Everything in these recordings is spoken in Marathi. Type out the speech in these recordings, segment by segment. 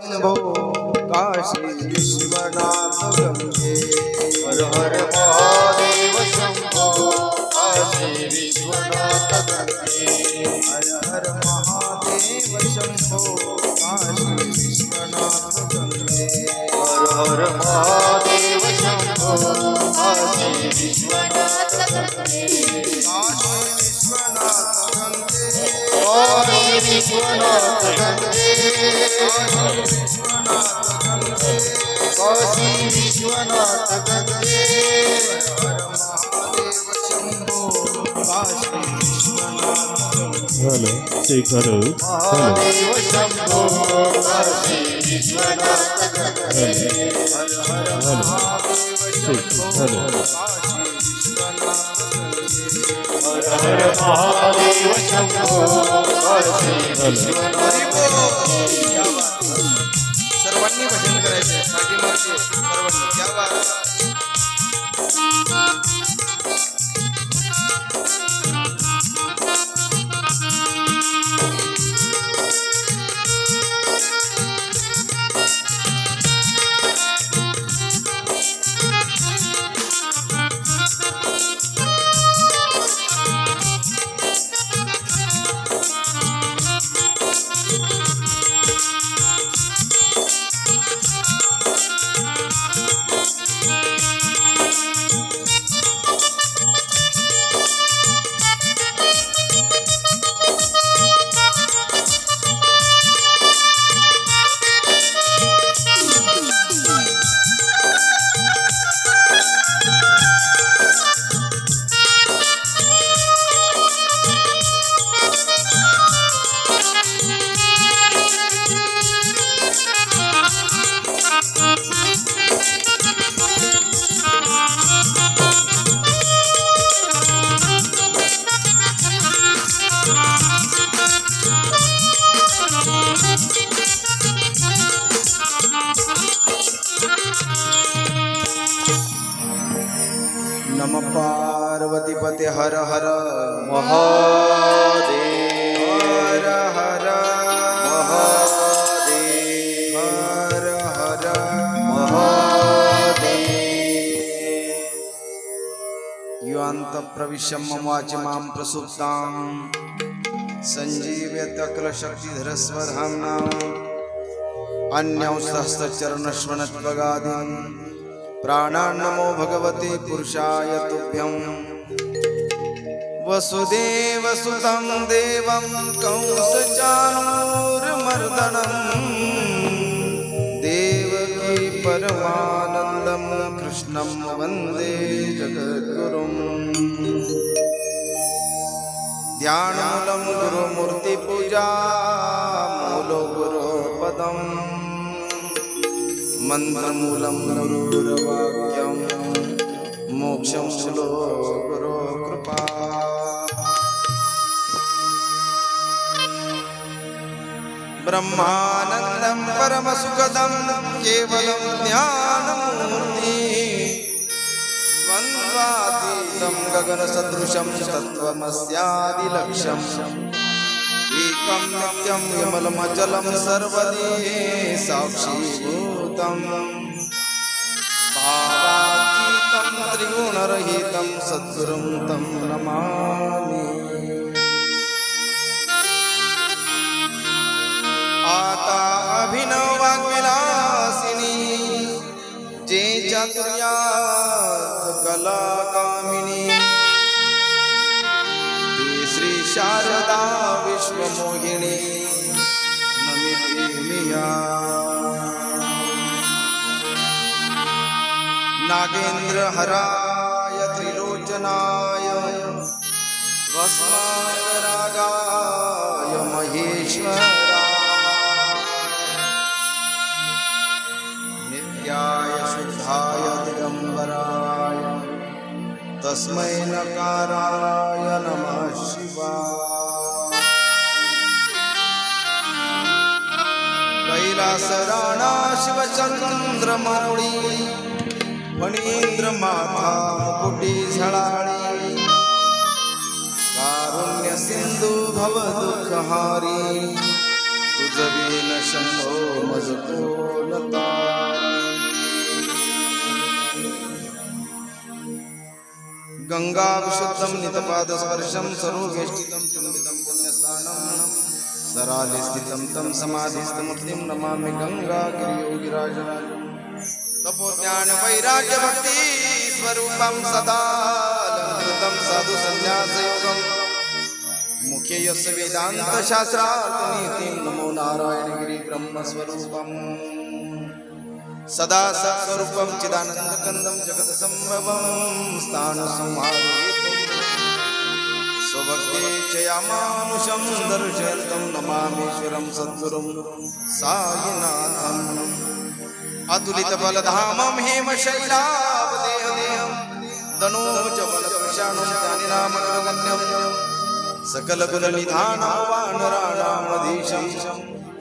Shambho Kashi Vishwanath Gange. Har Har Mahadev Shambho Kashi Vishwanath Gange. Har Har Mahadev Shambho Kashi Vishwanath Gange. Har Har Mahadev Shambho Kashi Vishwanath Gange. Kashi Vishwanath Gange. Kashi Vishwanath Gange. Kashi Kashi Vishwanath Vishwanath Gange. Gange. Har Mahadev Shambho Kashi Vishwanath Gange. Hello check hello Mahadev Shambho Kashi Vishwanath Gange. Har Har Mahadev Shambho Kashi Vishwanath Gange. Har Har Mahadev Shambho Kashi Vishwanath Gange. क्या बात है. सर्वांनी भजन करायचे पाठीमागचे सर्वांनी. क्या बात है. नमः पार्वती पते हर हर महादेव। हर हर महादेव। हर हर महादेव। युवांत प्रविश्य मम वाचमां प्रसुप्तां संजीव्यत अखिलशक्तिधर स्वधाम्ना अन्यौस्तहस्तचरणश्वनत्वगादिं प्राणान्नमो भगवते पुरुषाय तुभ्यं। वसुदेवसुतं देवं कंसचाणूरमर्दनं देवकी परमानन्दं कृष्णं वन्दे जगद्गुरुं। ध्यानमूलं गुरुमूर्तिपूजा मूलो गुरुपदम् मंत्रमूलं गुरुर्वाक्यं मोक्षं मूलो गुरुकृपा। ब्रह्मानन्दं परमसुखदं केवलं ज्ञानमूर्ति द्वन्द्वातीतं गगनसदृशं तत्त्वमस्यादिलक्ष्यम् एकं नित्यं विमलमचलं सर्वदी साक्षीभूतं भावातीतं त्रिगुणरहितं सद्गुरुं तं नमामि। आता अभिनव वाग्विलासिनी जे चातुर्यात् कला कामिनी श्री शारदा विश्वमोहिनी नमिते नागेन्द्र हराय त्रिलोचनाय भस्मारागाय महेश्वराय नित्याय शुद्धाय दिगंबराय तस्मै नकाराय नमः शिवाय। कैलासराणा शिवचंद्रमौळी फणींद्रमाथा मुकुटी झळाळी कारुण्य सिंधू भवदुःखहारी तुझ विन शंभो मज को गंगा विशुद्धं नितपादस्पर्शं सर्ववेष्टितं चुम्बितं पुण्यस्थानं सराले स्थितं तं समाधिस्थमूर्तिं नमामि गंगागिरियोगिराजनं तपोज्ञान वैराग्य भक्ति स्वरूपं सदा अलंकृतं साधु संन्यासयोगं मुखे यस्य वेदांत शास्त्रार्थनीतिं नमो नारायण गिरि ब्रह्मस्वरूपम् सदा सत्स्वरूपं चिदानन्दकन्दं जगत्सम्भवं स्थाणुसंहारयितुं स्वभक्तेच्छयामानुषं दर्शयन्तं नमामीश्वरं सद्गुरुं साईनाथम् अतुलितबलधामं हेमशैलावदेहं दनोजबलविषाणुं ज्ञानिनामग्रगण्यं सकलगुणनिधानं वानराणामधीशं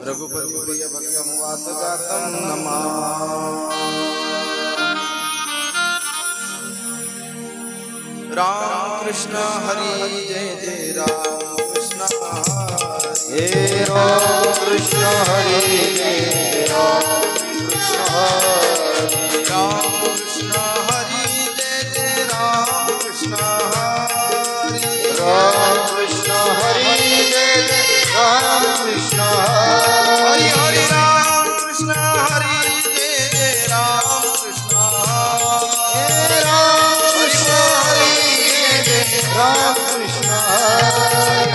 रघुपतिप्रिय भक्तं वातजातं नमामि। राम कृष्ण हरि जय जय राम कृष्ण हे राम कृष्ण हरि जय राम कृष्ण हरि राम कृष्ण हरि जय जय राम कृष्ण हरि राम कृष्ण हरि जय जय राम कृष्ण हरि हरि हरि राम कृष्ण हरि जय जय राम कृष्ण हे राम कृष्ण हरि जय जय राम कृष्ण हरि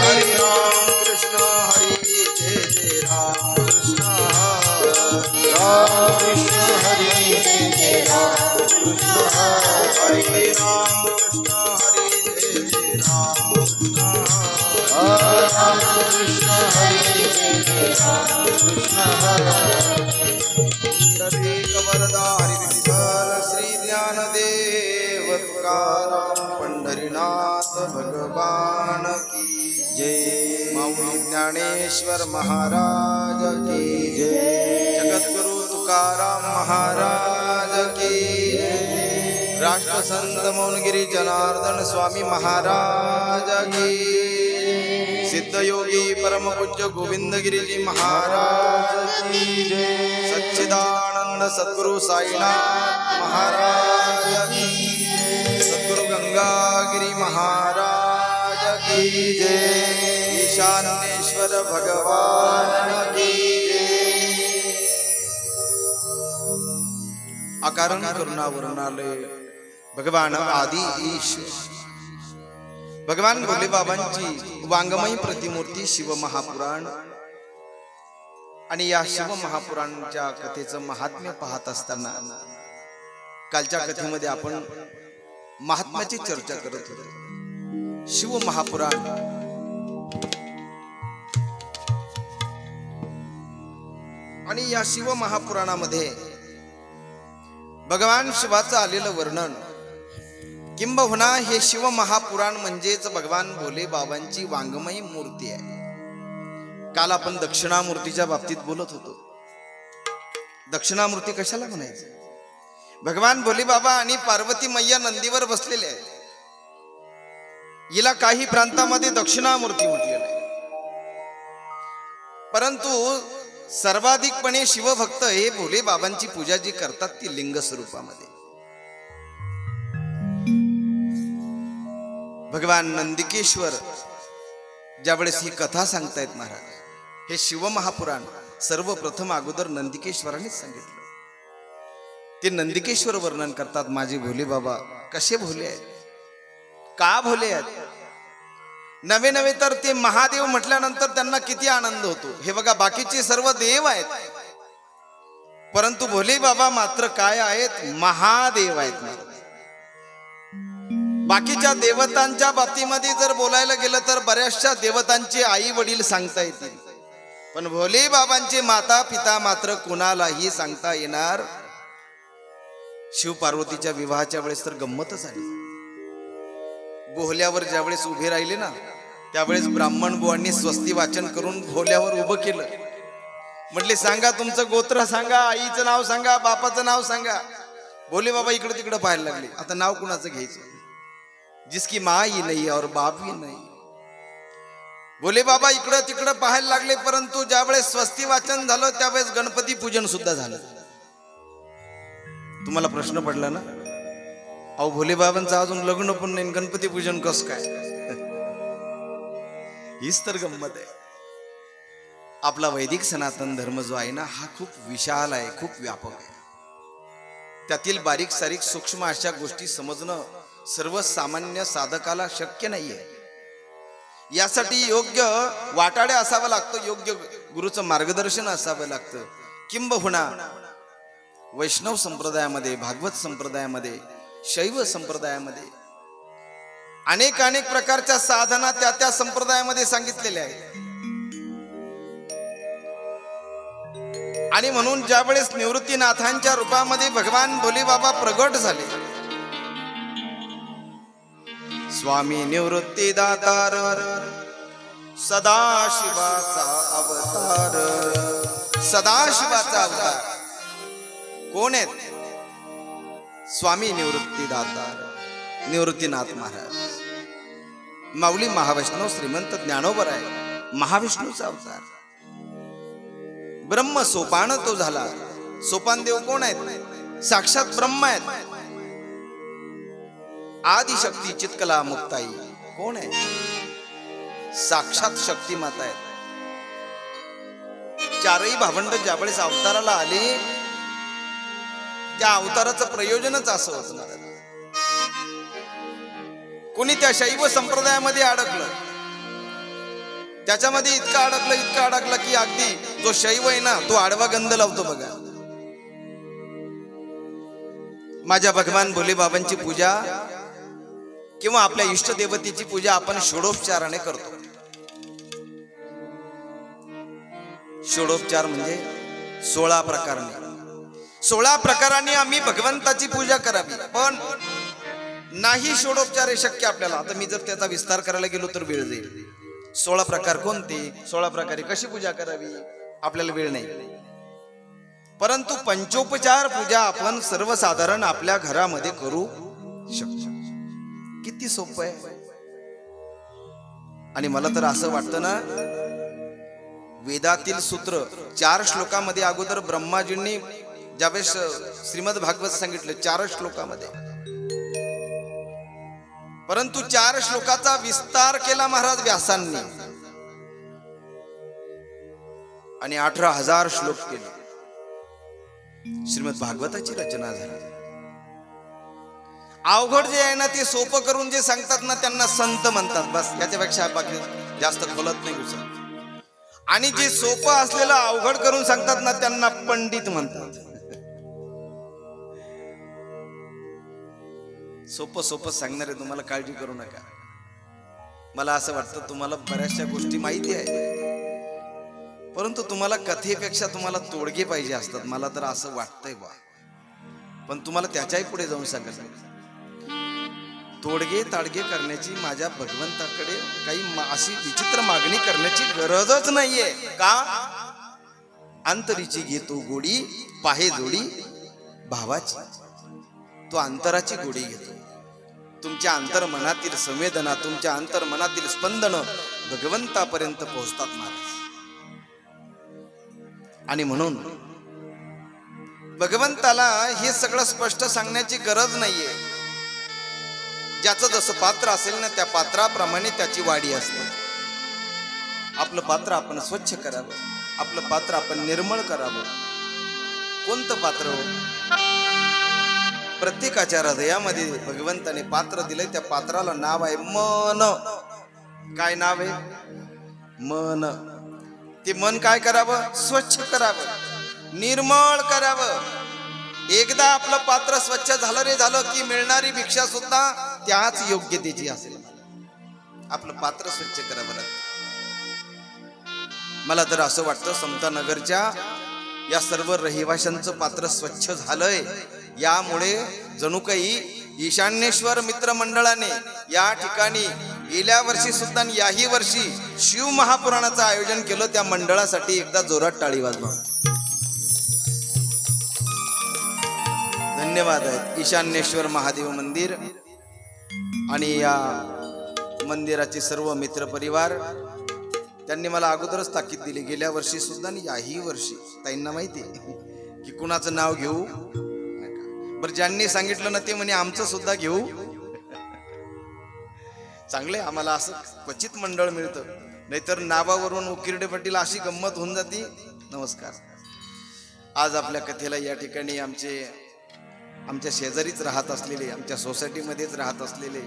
हरि राम कृष्ण हरि जय जय राम कृष्ण राम कृष्ण हरि जय जय राम कृष्ण हरि हरि राम कृष्ण हरि जय जय राम कृष्ण राम कृष्ण हरि जय जय राम कृष्ण हरि पुंडरीक वरदा हरि विठ्ठल श्री ज्ञानदेव तुकाराम पंढरीनाथ भगवान की जय माऊली ज्ञानेश्वर महाराज की जय जगद्गुरु तुकाराम महाराज की जय राष्ट्रसंत मौनगिरी जनार्दन स्वामी महाराज की सिद्धयोगी परम पूज्य गोविंद गिरिजी महाराज की जय सच्चिदानंद सद्गुरु साईनाथ महाराज की जय सद्गुरु गंगागिरी महाराज की जय ईशानेश्वर भगवान की जय अकारण करुणावरणालय भगवान आदि ईश्वर भगवान भोले बाबांची वाङ्मयी प्रतिमूर्ती शिव महापुराण आणि या शिव महापुराणाच्या कथेचं महात्म्य पाहत असताना कालच्या कथेमध्ये आपण महात्म्याची चर्चा करत होतो। शिव महापुराण आणि या शिव महापुराणामध्ये भगवान शिवाचं आलेलं वर्णन किंबहुना हे शिव महापुराण म्हणजेच भगवान भोले बाबांची वाङ्मयी मूर्ती आहे। काल आपण दक्षिणामूर्तीच्या बाबतीत बोलत होतो। दक्षिणामूर्ती कशाला म्हणायचं? भगवान भोले बाबा आणि पार्वती मैया नंदीवर बसलेले आहेत, हिला काही प्रांतामध्ये दक्षिणामूर्ती म्हटलेलं आहे। परंतु सर्वाधिकपणे शिवभक्त हे भोले बाबांची पूजा जी करतात ती लिंग स्वरूपामध्ये। भगवान नंदिकेश्वर ज्यावेळेस ही कथा सांगतायत महाराज, हे शिव महापुराण सर्वप्रथम अगोदर नंदिकेश्वरांनीच सांगितलं। ते नंदिकेश्वर वर्णन करतात, माझे भोले बाबा कसे भोले आहेत, का भोले आहेत। नवे नवे तर ते महादेव म्हटल्यानंतर त्यांना किती आनंद होतो। हे बघा, बाकीचे सर्व देव आहेत, परंतु भोले बाबा मात्र काय आहेत? महादेव आहेत। बाकीच्या देवतांच्या बाबतीमध्ये जर बोलायला गेलं तर बऱ्याचशा देवतांचे आई वडील सांगता येतील, पण भोले बाबांचे माता पिता मात्र कोणालाही सांगता येणार। शिव पार्वतीच्या विवाहाच्या वेळेस तर गंमतच आली। बोहल्यावर ज्यावेळेस उभे राहिले ना, त्यावेळेस ब्राह्मण बुवांनी स्वस्ती वाचन करून भोल्यावर उभं केलं। म्हटले, सांगा तुमचं गोत्र सांगा, आईचं नाव सांगा, बापाचं नाव सांगा। भोले बाबा इकडे तिकडे पाहायला लागले, आता नाव कुणाचं घ्यायचं? जिसकी माँ ही नहीं और बाप ही नहीं। भोले बाबा इकडे तिकडे पाहायला लागले, परंतु ज्यावेळेस स्वस्ती वाचन झालं त्यावेळेस गणपती पूजन सुद्धा झालं। तुम्हाला प्रश्न पडला ना, अहो भोलेबाबांचं अजून लग्न पण नाही, गणपती पूजन कस काय? हीच तर गंमत आहे. आपला वैदिक सनातन धर्म जो आहे ना, हा खूप विशाल आहे, खूप व्यापक आहे. त्यातील बारीक सारीक सूक्ष्म अशा गोष्टी समजणं सर्वसामान्य साधकाला शक्य नाहीये. यासाठी योग्य वाटाडे असावं लागतं, योग्य गुरुचं मार्गदर्शन असावं लागतं. किंबहुना वैष्णव संप्रदायामध्ये, भागवत संप्रदायामध्ये, शैव संप्रदायामध्ये अनेक अनेक प्रकारच्या साधना त्या त्या संप्रदायामध्ये सांगितलेल्या आहेत. आणि म्हणून ज्या वेळेस निवृत्तीनाथांच्या रूपामध्ये भगवान भोलेबाबा प्रगट झाले, स्वामी निवृत्ती दातार सदाशिवाचा अवतार. सदाशिवाचा अवतार कोण आहेत? स्वामी निवृत्ती दातार निवृत्तीनाथ महाराज. माऊली महावैष्णव श्रीमंत ज्ञानोबराय महाविष्णूचा अवतार. ब्रह्म सोपान तो झाला. सोपान देव कोण आहेत? साक्षात ब्रह्म आहेत. आदिशक्ती चित्कला मुक्ताई कोण आहे? साक्षात शक्ती माता आहेत. चारही भावंड ज्यावेळेस अवताराला आले, त्या अवताराचं प्रयोजनच असं होतं. कोणी त्या शैव संप्रदायामध्ये अडकलं, त्याच्यामध्ये इतकं अडकलं की अगदी जो शैव आहे ना, तो आडवा गंध लावतो. बघा, माझ्या भगवान भोलेबाबांची पूजा किंवा आपल्या इष्टदेवतेची पूजा आपण षोडोपचाराने करतो. षोडोपचार म्हणजे 16 प्रकाराने. 16 प्रकाराने आम्ही भगवंताची पूजा करावी. पण नाही षोडोपचार हे शक्य आपल्याला. आता मी जर त्याचा विस्तार करायला गेलो तर वेळ जाईल. 16 प्रकार कोणते, 16 प्रकारे कशी पूजा करावी, आपल्याला वेळ नाही. परंतु पंचोपचार पूजा आपण सर्वसाधारण आपल्या घरामध्ये करू शकतो. किती सोपं आहे. आणि मला तर असं वाटतं ना, वेदातील सूत्र 4 श्लोकामध्ये अगोदर ब्रह्माजींनी ज्यावेळेस श्रीमद भागवत सांगितलं 4 श्लोकामध्ये, परंतु 4 श्लोकाचा विस्तार केला महाराज व्यासांनी आणि 18,000 श्लोक केले. श्रीमद भागवताची रचना झाली. अवघड जे आहे ना, ते सोपं करून जे सांगतात ना, त्यांना संत म्हणतात. बस, याच्यापेक्षा बाकी जास्त खोलत नाही घुसत. आणि जे सोपं असलेलं अवघड करून सांगतात ना, त्यांना पंडित म्हणतात. सोपं सांगणारे तुम्हाला काळजी करू नका. मला असं वाटतं तुम्हाला बऱ्याचशा गोष्टी माहिती आहे, परंतु तुम्हाला कथेपेक्षा तुम्हाला तोडगे पाहिजे असतात. मला तर असं वाटतंय बा. पण तुम्हाला त्याच्याही पुढे जाऊन सांगायचं, तोडगे ताडगे करण्याची माझ्या भगवंताकडे काही अशी विचित्र मागणी करण्याची गरजच नाहीये. का? अंतरीची घेतो गोडी पाहे जोडी भावाची. तो अंतराची गोडी घेतो. तुमच्या अंतर्मनातील संवेदना, तुमच्या अंतर्मनातील स्पंदन भगवंतापर्यंत पोहोचतात महाराज. आणि म्हणून भगवंताला हे सगळं स्पष्ट सांगण्याची गरज नाहीये. ज्याचं जसं पात्र असेल ना, त्या पात्राप्रमाणे त्याची वाढी असते. आपलं पात्र आपण स्वच्छ करावं, आपलं पात्र आपण निर्मळ करावं. कोणतं पात्र हो? प्रत्येकाच्या हृदयामध्ये भगवंताने पात्र दिलंय. त्या पात्राला नाव आहे मन. काय नाव आहे? मन. ते मन काय करावं? स्वच्छ करावं, निर्मळ करावं. एकदा आपलं पात्र स्वच्छ झालं रे झालं की मिळणारी भिक्षा सुद्धा त्याच योग्यतेची असेल. आपलं पात्र स्वच्छ करावं लागतं. मला तर असं वाटतं समतानगरच्या या सर्व रहिवाशांचं पात्र स्वच्छ झालंय. यामुळे जणू काही ईशान्येश्वर मित्र मंडळाने या ठिकाणी गेल्या वर्षी सुद्धा याही वर्षी शिव महापुराणाचं आयोजन केलं. त्या मंडळासाठी एकदा जोरात टाळी वाजवा. धन्यवाद आहेत ईशान्येश्वर महादेव मंदिर आणि या मंदिराचे सर्व मित्र परिवार. त्यांनी मला अगोदरच ताकीद दिली, गेल्या वर्षी सुद्धा आणि याही वर्षी. ताईंना माहिती आहे की कुणाचं नाव घेऊ. बरं ज्यांनी सांगितलं ना ते म्हणे आमचं सुद्धा घेऊ. चांगले आम्हाला असं क्वचित मंडळ मिळतं, नाहीतर नावावरून उकिरडे पाटील अशी गंमत होऊन जाती. नमस्कार. आज आपल्या कथेला या ठिकाणी आमच्या शेजारीच राहत असलेले, आमच्या सोसायटीमध्येच राहत असलेले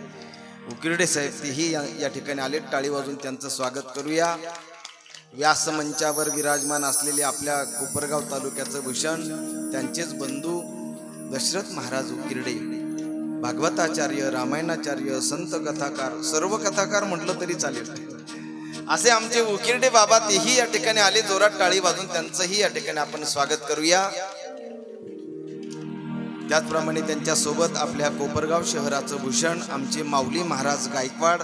उकिरडे साहेब तेही या ठिकाणी आले. टाळी वाजून त्यांचं स्वागत करूया. व्यासमंचावर विराजमान असलेले आपल्या कोपरगाव तालुक्याचं भूषण, त्यांचेच बंधू दशरथ महाराज उकिरडे, भागवताचार्य, रामायणाचार्य, संत कथाकार, सर्व कथाकार म्हटलं तरी चालेल, असे आमचे उकिरडे बाबा तेही या ठिकाणी आले. जोरात टाळी वाजून त्यांचंही या ठिकाणी आपण स्वागत करूया. त्याचप्रमाणे त्यांच्या सोबत आपल्या कोपरगाव शहराचं भूषण आमचे माऊली महाराज गायकवाड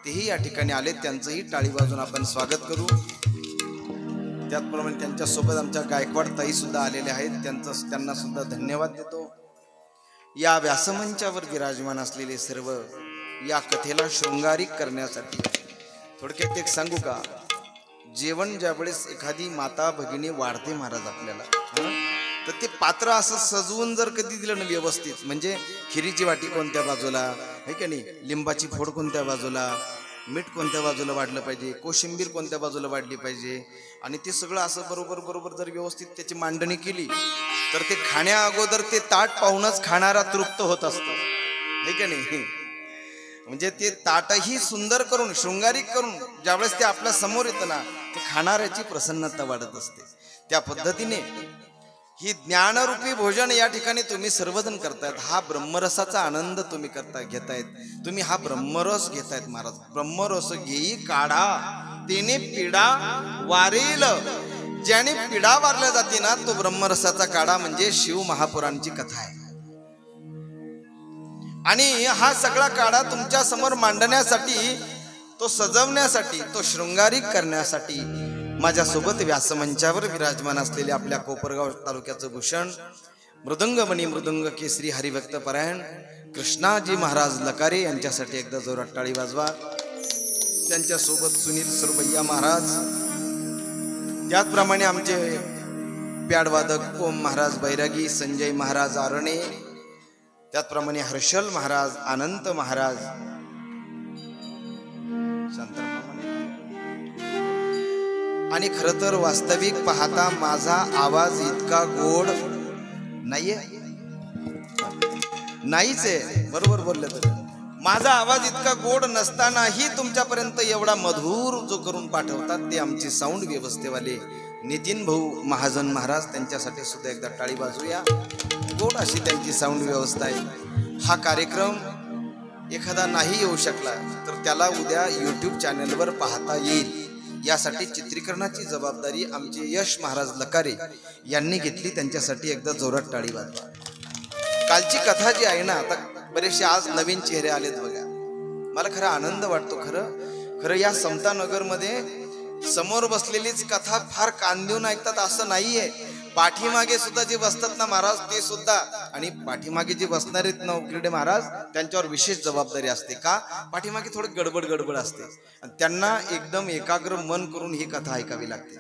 तेही या ठिकाणी आले. त्यांचंही टाळी वाजून आपण स्वागत करू. त्याचप्रमाणे त्यांच्या सोबत आमच्या गायकवाड ताई सुद्धा आलेले आहेत. त्यांना सुद्धा धन्यवाद देतो. या व्यासमंचावर विराजमान असलेले सर्व या कथेला शृंगारिक करण्यासाठी थोडक्यात एक सांगू का, जेवण ज्यावेळेस एखादी माता भगिनी वाढते महाराज आपल्याला, तर ते पात्र असं सजवून जर कधी दिलं ना व्यवस्थित, म्हणजे खिरीची वाटी कोणत्या बाजूला आहे का नाही, लिंबाची फोड कोणत्या बाजूला, मीठ कोणत्या बाजूला वाढलं पाहिजे, कोशिंबीर कोणत्या बाजूला वाढली पाहिजे, आणि ते सगळं असं बरोबर जर व्यवस्थित त्याची मांडणी केली तर ते खाण्या अगोदर ते ताट पाहूनच खाणारा तृप्त होत असतो, आहे का नाही. म्हणजे ते ताटही सुंदर करून शृंगारिक करून ज्यावेळेस ते आपल्या समोर येतं ना, ते खाणाऱ्याची प्रसन्नता वाढत असते. त्या पद्धतीने ही ज्ञानरूपी भोजन या ठिकाणी तुम्ही सर्वजण करतायत. हा ब्रह्मरसाचा आनंद तुम्ही घेतायत. तुम्ही हा ब्रह्मरस घेतायत महाराज. ब्रह्मरस घेई काढा तेने पिढा वारेल. ज्याने पिढा वारल्या जाते ना, तो ब्रह्मरसाचा काढा म्हणजे शिव महापुराणची कथा आहे. आणि हा सगळा काढा तुमच्या समोर मांडण्यासाठी, तो सजवण्यासाठी, तो शृंगारिक करण्यासाठी माझ्यासोबत व्यासमंचावर विराजमान असलेले आपल्या कोपरगाव तालुक्याचं भूषण, मृदंगमणी मृदंग केसरी हरिभक्त परायण कृष्णाजी महाराज लकारे यांच्यासाठी एकदा जोरात टाळी वाजवा. त्यांच्यासोबत सुनील सुरबैया महाराज, त्याचप्रमाणे आमचे प्याडवादक ओम महाराज बैरागी, संजय महाराज आरणे, त्याचप्रमाणे हर्षल महाराज, अनंत महाराज, आणि खरं तर वास्तविक पाहता माझा आवाज इतका गोड नाहीच आहे. बरोबर बोलले तर माझा आवाज इतका गोड नसतानाही तुमच्यापर्यंत एवढा मधुर जो करून पाठवतात ते आमचे साऊंड व्यवस्थेवाले नितीन भाऊ महाजन महाराज. त्यांच्यासाठी सुद्धा एकदा टाळी वाजूया. गोड अशी त्यांची साऊंड व्यवस्था आहे. हा कार्यक्रम एखादा नाही येऊ शकला तर त्याला उद्या YouTube चॅनलवर पाहता येईल, यासाठी चित्रीकरणाची जबाबदारी आमचे यश महाराज लकारे यांनी घेतली. त्यांच्यासाठी एकदा जोरात टाळी वाजवा. कालची कथा जी आहे ना, आता बरेचसे आज नवीन चेहरे आलेत बघा. मला खरा आनंद वाटतो. खरं या समतानगरमध्ये समोर बसलेलीच कथा फार कान देऊन ऐकतात असं नाहीये. पाठीमागे सुद्धा जे बसतात ना महाराज, ते सुद्धा, आणि पाठीमागे जे बसणार आहेत ना उकिरडे महाराज, त्यांच्यावर विशेष जबाबदारी असते. का? पाठीमागे थोडी गडबड असते आणि त्यांना एकदम एकाग्र मन करून ही कथा ऐकावी लागते.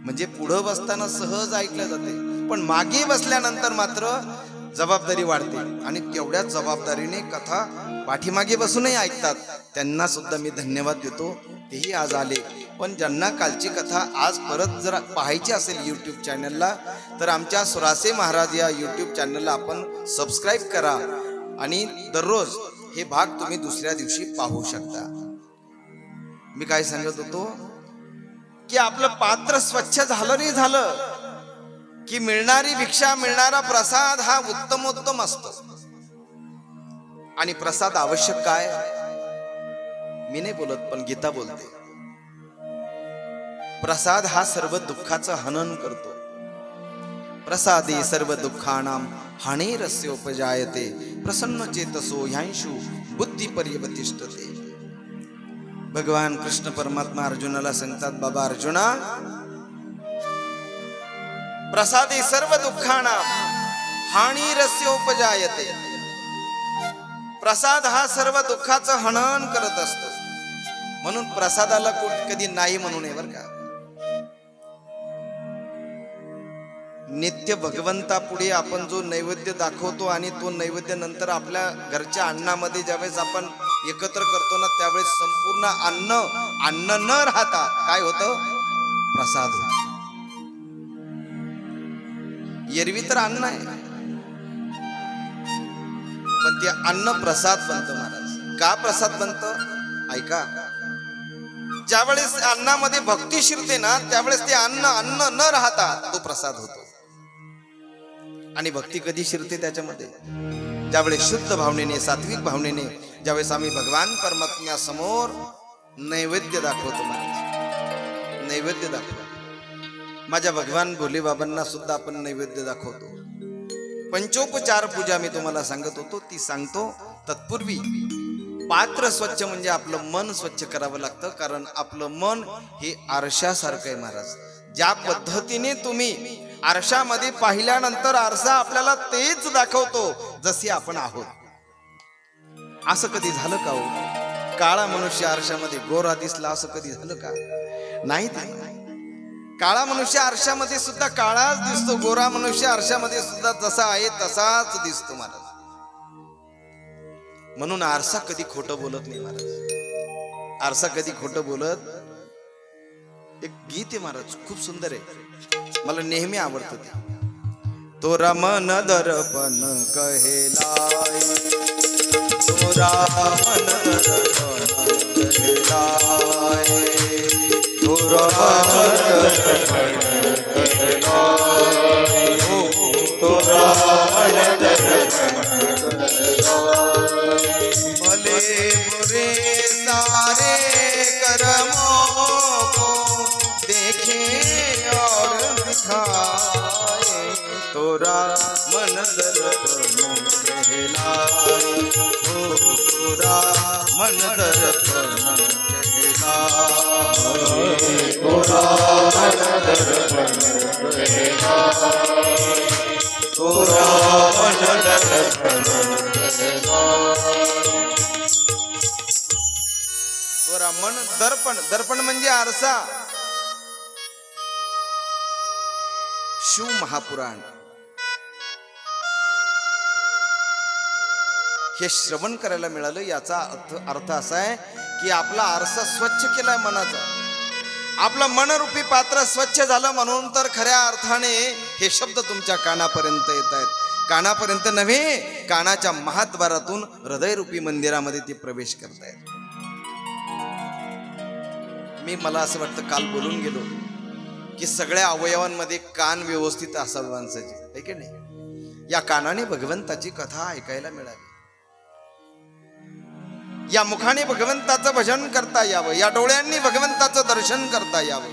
म्हणजे पुढं बसताना सहज ऐकलं जाते, पण मागे बसल्यानंतर मात्र जबाबदारी वाढते आणि तेवढ्याच जबाबदारीने कथा पाठीमागे बसूनही ऐकतात. त्यांना सुद्धा मी धन्यवाद देतो. तेही आज आले. पण ज्यांना कालची कथा आज परत जर पाहायची असेल YouTube चॅनलला, तर आमच्या सुरासे महाराज या YouTube चॅनलला आपण सबस्क्राईब करा आणि दररोज हे भाग तुम्ही दुसऱ्या दिवशी पाहू शकता. मी काय सांगत होतो की आपलं पात्र स्वच्छ झालं नाही झालं की मिळणारी भिक्षा, मिळणारा प्रसाद हा उत्तमोत्तम असतो. आणि प्रसाद आवश्यक काय? मी नाही बोलत, पण गीता बोलते. प्रसाद हा सर्व दुःखाचं हनन करतो. प्रसादे सर्व दुःखानां हानेरस्योपजायते प्रसन्न चेतसो ह्यांशु बुद्धी पर्यवतिष्ठते. भगवान कृष्ण परमात्मा अर्जुनाला सांगतात, बाबा अर्जुना, प्रसादे सर्व दुःखानां हानिरस्योपजायते. प्रसाद हा सर्व दुःखाचं हनन करत असतो. म्हणून प्रसादाला कधी नाही म्हणू नये बरं का. नित्य भगवंतापुढे आपण जो नैवेद्य दाखवतो आणि तो नैवेद्य नंतर आपल्या घरच्या अन्नामध्ये ज्यावेळेस आपण एकत्र करतो ना, त्यावेळेस संपूर्ण अन्न न राहता काय होतं? प्रसाद होतो. एरवी तर अन्न आहे, पण ते अन्न प्रसाद बनतं महाराज. का प्रसाद बनतं? ऐका, ज्यावेळेस अन्नामध्ये भक्ती शिरते ना, त्यावेळेस ते अन्न न राहता तो प्रसाद होतो. आणि भक्ती कधी शिरते त्याच्यामध्ये? ज्यावेळेस शुद्ध भावनेने, सात्विक भावनेने, ज्यावेळेस आम्ही भगवान परमात्म्या समोर नैवेद्य दाखवतो महाराज. नैवेद्य दाखवतो. माझ्या भगवान भोले बाबांना सुद्धा आपण नैवेद्य दाखवतो. पंचोपचार पूजा मी तुम्हाला सांगत होतो, ती सांगतो. तत्पूर्वी पात्र स्वच्छ म्हणजे आपलं मन स्वच्छ करावं लागतं. कारण आपलं मन हे आरशासारखं आहे महाराज. ज्या पद्धतीने तुम्ही आरशामध्ये पाहिल्यानंतर आरसा आपल्याला तेच दाखवतो जसे आपण आहोत. असं कधी झालं का हो? काळा मनुष्य आरशामध्ये गोरा दिसला असं कधी झालं का? नाही. काळा मनुष्य आरशामध्ये सुद्धा काळाच दिसतो, गोरा मनुष्य आरशामध्ये सुद्धा जसा आहे तसाच दिसतो महाराज. म्हणून आरसा कधी खोटं बोलत नाही महाराज. आरसा कधी खोटं बोलत. एक गीत आहे महाराज, खूप सुंदर आहे, मला नेहमी आवडतं ते. तोरा मन दर्पण कहेलाय, तोरा मन दर्पण कहेलाय, तोरा मन दर्पण कहेलाय, तोरा मन दर्पण कहेलाय. भले बुरे सारे कर्मों को देखे और दिखाए, तोरा मन दर्पण कहलाए, तोरा मन दर्पण कहलाए, तोरा मन दर्पण कहलाए, तोरा मन दर्पण कहलाए. तोरा मन दर्पण. दर्पण म्हणजे आरसा. शिव महापुराण हे श्रवण करायला मिळालं. याचा अर्थ असा आहे की आपला आरसा स्वच्छ केलाय मनाचा. आपलं मनरूपी पात्र स्वच्छ झालं म्हणून तर खऱ्या अर्थाने हे शब्द तुमच्या कानापर्यंत येत आहेत. कानापर्यंत नव्हे, कानाच्या महाद्वारातून हृदयरूपी मंदिरामध्ये ते प्रवेश करतायत. मला असं वाटतं काल बोलून गेलो की सगळ्या अवयवांमध्ये कान व्यवस्थित असावे माणसाचे, आहे की नाही? या कानाने भगवंताची कथा ऐकायला मिळावी, या मुखाने भगवंताचं भजन करता यावं, या डोळ्यांनी भगवंताचं दर्शन करता यावं,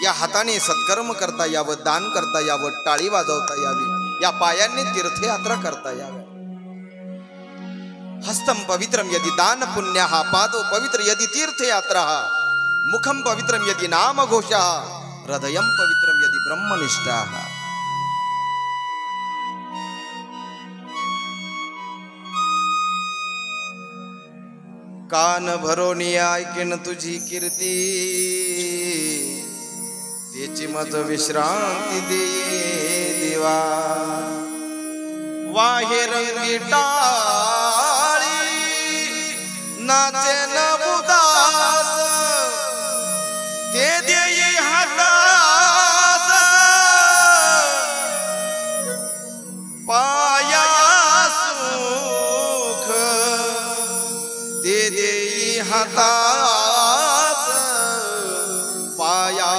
या हाताने सत्कर्म करता यावं, दान करता यावं, टाळी वाजवता यावी, या पायांनी तीर्थयात्रा करता याव्या. हस्तम पवित्रम यदि दान पुण्यः, पादो पवित्र यदि तीर्थयात्रा, मुखम पवित्रम यदि नाम घोषः, हृदयम पवित्रम यदि ब्रह्मनिष्ठा. कान भरोनी ऐकेन तुझी कीर्ती, त्याची मज विश्रांती दे देवा. वाहे रंगी टाळी नाचे न उदास, ते देई हातास पाया सुख, ते देई हातास पाया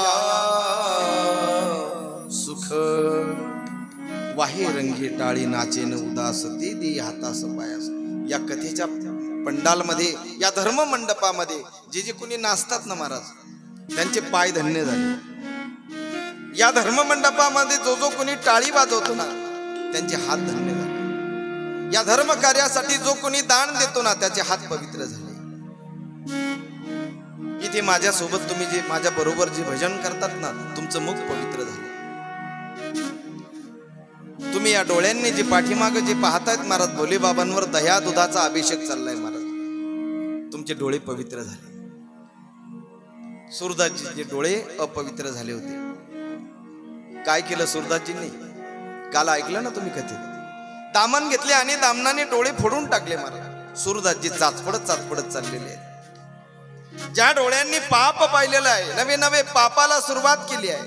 सुख. वाहे रंगी टाळी नाचेन उदास, ते देई हातास पायास. या कथेच्या पंडालमध्ये, या धर्म मंडपामध्ये जे जे कोणी नाचतात ना महाराज, त्यांचे पाय धन्य झाले. या धर्म मंडपामध्ये जो जो कोणी टाळी वाजवतो ना, त्यांचे हात धन्य झाले. या धर्म कार्यासाठी जो कोणी दान देतो ना, त्याचे हात पवित्र झाले. इथे माझ्या सोबत तुम्ही जे माझ्या बरोबर जे भजन करतात ना, तुमचं मुख पवित्र झालं. तुम्ही या डोळ्यांनी जे पाठीमाग जे पाहतायत महाराज, भोले बाबांवर दह्या दुधाचा अभिषेक चाललाय महाराज, तुमचे डोळे पवित्र झाले. सुरदासजी जे डोळे अपवित्र झाले होते, काय केलं सूरदासजींनी? काल ऐकलं ना तुम्ही कथेत. दामन घेतले आणि दामनाने डोळे फोडून टाकले महाराज. सूरदासजी चाचपडत चाललेले आहेत. ज्या डोळ्यांनी पाप पाहिलेलं आहे, नवे नवे पापाला सुरुवात केली आहे.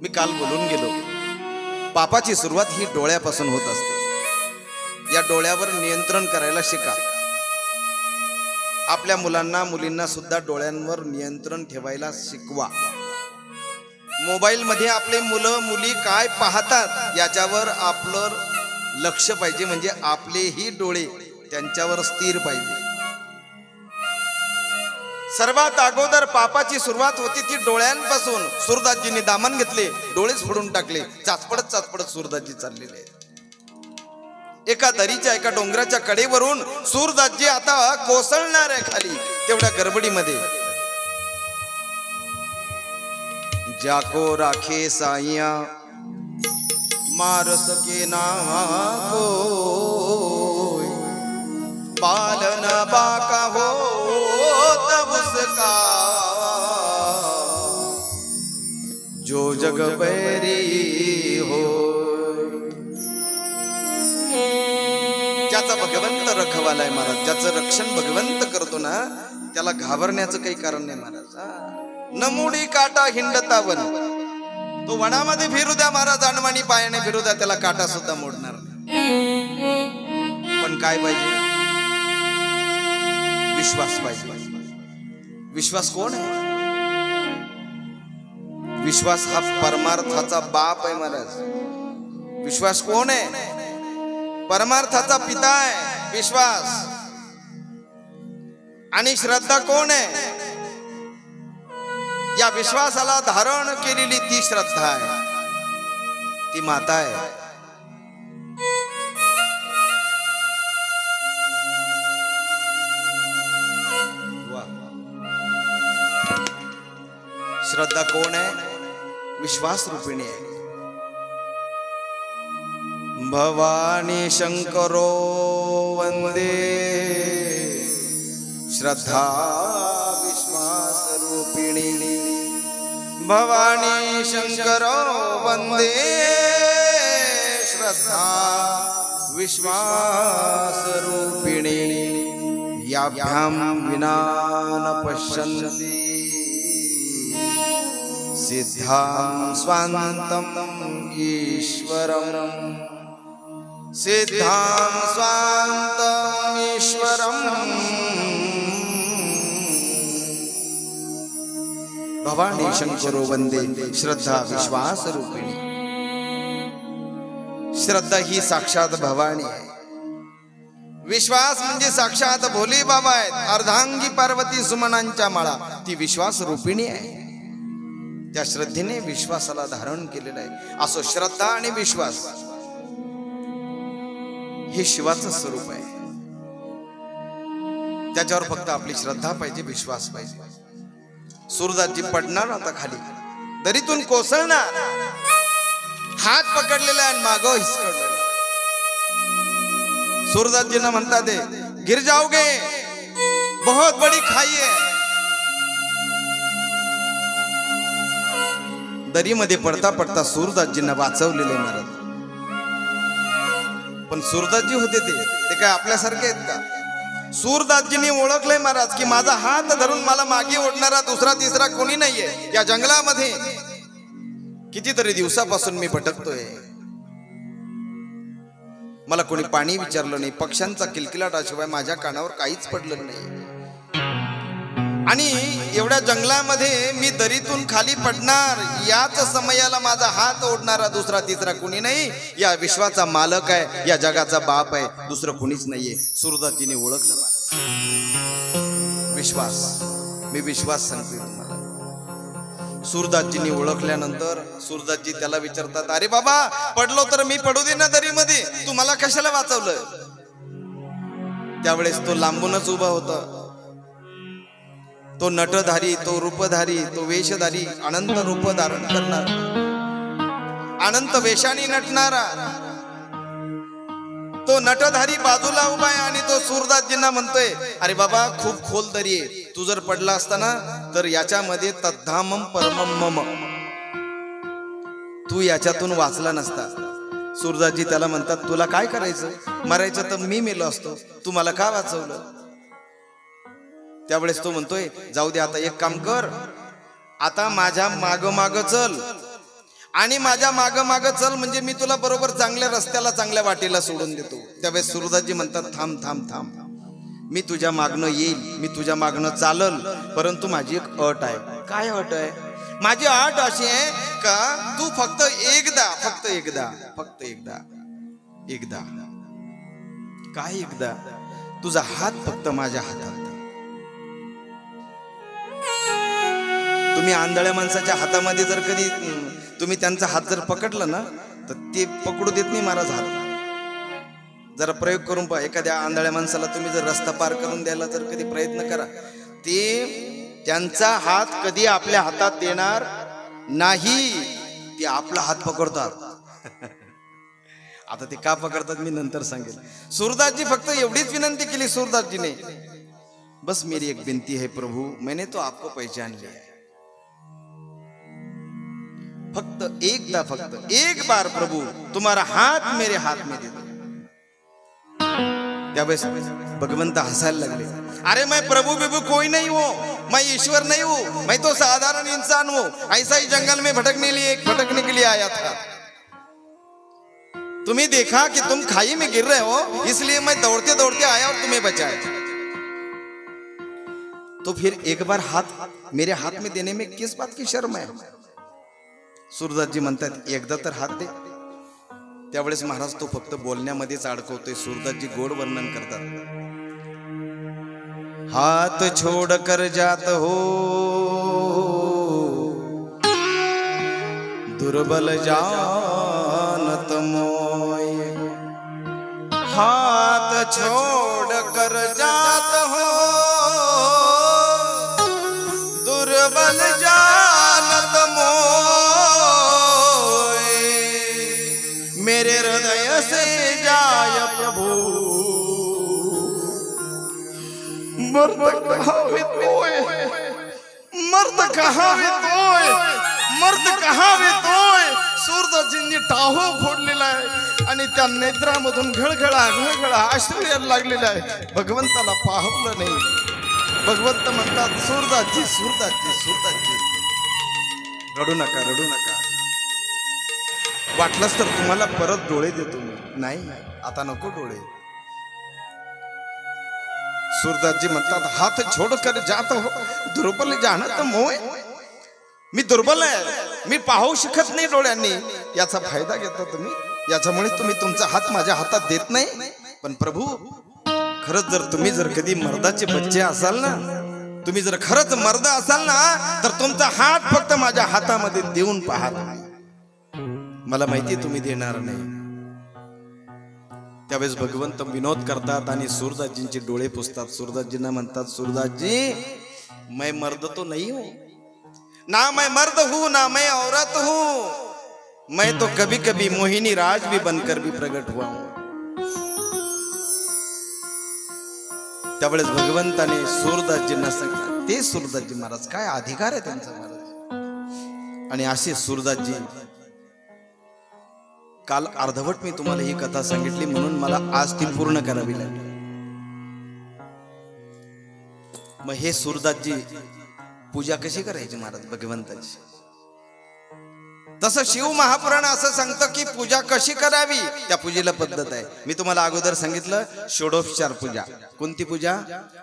मी काल बोलून गेलो, पापाची सुरुवात ही डोळ्यापासून होत असते. या डोळ्यावर नियंत्रण करायला शिका. आपल्या मुलांना मुलींना सुद्धा डोळ्यांवर नियंत्रण ठेवायला शिकवा. मोबाईल मध्ये आपले मुलं मुली काय पाहतात याच्यावर आपलं लक्ष पाहिजे, म्हणजे आपलेही डोळे त्यांच्यावर स्थिर पाहिजे. सर्वात अगोदर पापाची सुरुवात होती ती डोळ्यांपासून. सूरदासजींनी दामन घेतले, डोळेच फोडून टाकले. चाचपडत सूरदासजी चाललेले. एका दरीच्या एका डोंगराच्या कडेवरून सूरदासजी आता कोसळणार आहे खाली. तेवढ्या गडबडीमध्ये जाको राखे साइया मार सके ना कोई, पालन बाका हो तब उसका, जो जग बैरी हो. ज्याचा भगवंत रखवालाय महाराज, ज्याचं रक्षण भगवंत करतो ना, त्याला घाबरण्याचं काही कारण नाही महाराज. नमुडी काटा हिंडतावन, तो वनामध्ये फिरू द्या महाराज, अनवाणी पायाने फिरू द्या, त्याला काटा सुद्धा मोडणार नाही. पण काय पाहिजे? विश्वास पाहिजे. विश्वास कोण आहे? विश्वास हा परमार्थाचा बाप आहे महाराज. विश्वास कोण आहे? परमार्थाचा पिता आहे विश्वास. आणि श्रद्धा कोण आहे? या विश्वासाला धारण केलेली ती श्रद्धा आहे, ती माता आहे. श्रद्धा कोण आहे? विश्वास रूपिणी आहे. भवानी शंकरो वंदे, श्रद्धा विश्वास रूपिणी. भवानी शंकरो वंदे, श्रद्धा विश्वास रूपिणी. याभ्यां विना न पश्यन्ति सिद्धां स्वान्तम् ईश्वरम्. सिद्धां स्वान्तम् ईश्वरम्. भवानी शंकरो वंदे, श्रद्धा विश्वास रूपिणी. श्रद्धा ही साक्षात भवानी आहे. विश्वास म्हणजे साक्षात भोले बाबा आहेत. अर्धांगी पार्वती सुमनांच्या माळा, ती विश्वास रूपिणी आहे. त्या श्रद्धेने विश्वासाला धारण केलेलं आहे. असो श्रद्धा आणि विश्वास हे शिवाचं स्वरूप आहे. त्याच्यावर फक्त आपली श्रद्धा पाहिजे, विश्वास पाहिजे. सूरदासजी पडणार आता खाली, दरीतून कोसळणार. हात पकडलेला आणि मागं हिसकडलेला. सूरदासजींना म्हणतात गिर जाओगे, बहुत बड़ी खाई है. दरीमध्ये पडता पडता सूरदासजींना वाचवलेले महाराज. पण सूरदासजी होते ते काय आपल्यासारखे आहेत का? सूरदासजींनी ओळखलंय महाराज की माझा हात धरून मला मागे ओढणारा दुसरा तिसरा कोणी नाहीये. या जंगलामध्ये कितीतरी दिवसापासून मी भटकतोय. मला कोणी पाणी विचारलं नाही, पक्ष्यांचा किलकिलाटाशिवाय माझ्या कानावर काहीच पडलं नाही. आणि एवढ्या जंगलामध्ये मी दरीतून खाली पडणार, याच समयाला माझा हात ओढणारा दुसरा तिसरा कुणी नाही. या विश्वाचा मालक आहे, या जगाचा बाप आहे, दुसरं कुणीच नाहीये. सूरदासजीने ओळखलं विश्वास. मी विश्वास सांगते तुम्हाला. सूरदासजींनी ओळखल्यानंतर सूरदासजी त्याला विचारतात, अरे बाबा पडलो तर मी पडू दे ना दरीमध्ये, तू मला कशाला वाचवलं? त्यावेळेस तो लांबूनच उभा होता. तो नटधारी, तो रूपधारी, तो वेशधारी, अनंत रूप धारण करणार, अनंत वेशाने नटणारा तो नटधारी बाजूला उभा आहे. आणि तो सूरदासजींना म्हणतोय, अरे बाबा खूप खोल दरी आहे, तू जर पडला असता ना तर याच्यामध्ये तद्धामम परमम मम, तू याच्यातून वाचला नसता. सूरदासजी त्याला म्हणतात, तुला काय करायचं, मरायचं तर मी मेलो असतो, तू मला का वाचवलं. त्यावेळेस तो म्हणतोय, जाऊ दे, आता एक काम कर, आता माझ्या माग माग चल, आणि माझ्या माग माग चल म्हणजे मी तुला बरोबर चांगल्या रस्त्याला, चांगल्या वाटेला सोडून देतो. त्यावेळेस सूरदासजी म्हणतात, थांब थांब थांब, मी तुझ्या मागणं येईल, मी तुझ्या मागणं चालल, परंतु माझी एक अट आहे. काय अट आहे? माझी अट अशी आहे का तू फक्त एकदा काय एकदा तुझा हात फक्त माझ्या हातात. तुम्ही आंधळ्या माणसाच्या हातामध्ये जर कधी तुम्ही त्यांचा हात जर पकडला ना, तर ते पकडू देत नाही महाराज हात. जरा प्रयोग करून पहा. एखाद्या आंधळ्या माणसाला तुम्ही जर रस्ता पार करून द्यायला जर कधी प्रयत्न करा, ते त्यांचा हात कधी आपल्या हातात देणार नाही, ते आपला हात पकडतात. आता ते का पकडतात मी नंतर सांगेल. सूरदासजी फक्त एवढीच विनंती केली सूरदासजीने, बस मेरी एक विनती है प्रभु, मैंने तो आपको पहचान लिया है, फक्त एकदा, फक्त एक बार प्रभु तुम्हारा हाथ मेरे हाथ में दे दो. त्यावेळेस भगवंत हसायला लागले. अरे मैं प्रभु विभु कोई नहीं हूं, मैं ईश्वर नहीं हूं, मैं तो साधारण इंसान हूं, ऐसा ही जंगल में भटकने के लिए आया था. तुम्हें देखा कि तुम खाई में गिर रहे हो, इसलिए मैं दौड़ते दौड़ते आया और तुम्हें बचाया. तो फिर एक बार हाथ मेरे हाथ में देने में किस बात की शर्म है. सूरदासजी म्हणतात, एकदा तर हात दे. त्यावेळेस महाराज तो फक्त बोलण्यामध्येच अडकवतोय. सूरदासजी गोड वर्णन करतात, हाथ छोड़ कर जात हो दुर्बल जानत मोय, हाथ छोड़ कर जात हो दुर्बल जानत मोय, मेरे हृदय से जाय प्रभु मर्द कहावे तोय, मर्द कहावे तोय, मर्द कहावे तोय. सूरदासजींनी टाहो फोडलेला आहे आणि त्या नेत्रामधून घळघळा अश्रू यायला लागलेला आहे. भगवंताला पाहवलं नाही. भगवंत म्हणतात, सूरदासजी रडू नका, वाटलंच तर तुम्हाला परत डोळे देतो मी. नाही, आता नको डोळे. सूरदासजी म्हणतात, हात छोडकर जात हो दुर्बल जानत मोय, मी दुर्बल आहे, मी पाहू शकत नाही डोळ्यांनी. याचा फायदा घेता तुम्ही, याच्यामुळे तुम्ही तुमचा हात माझ्या हातात देत नाही. पण प्रभू, खरंच जर तुम्ही जर कधी मर्दाचे बच्चे असाल ना, तुम्ही जर खरंच मर्द असाल ना, तर तुमचा हात फक्त माझ्या हातामध्ये देऊन पहा. मला माहिती तुम्ही देणार नाही. त्यावेळेस भगवंत विनोद करतात आणि सूरदासजींचे डोळे पुसतात. सूरदासजींना म्हणतात, सूरदासजी, मैं मर्द तो नहीं हूं, ना मैं मर्द हूं ना मैं औरत हूं, मैं तो कभी कभी मोहिनी राज भी बनकर भी प्रकट हुआ हूं. त्यावेळेस भगवंताने सूरदासजींना सांगितलं, ते सूरदासजी महाराज काय अधिकार आहे त्यांचा महाराज. आणि असे सूरदासजी, काल अर्धवट मी तुम्हाला ही कथा सांगितली म्हणून मला आज ती पूर्ण करावी लागली. मग हे सूरदासजी पूजा कशी करायची महाराज भगवंताची, तसं शिव महापुराण असं सांगतं की पूजा कशी करावी. त्या पूजेला पद्धत आहे. मी तुम्हाला अगोदर सांगितलं षोडोपचार पूजा. कोणती पूजा?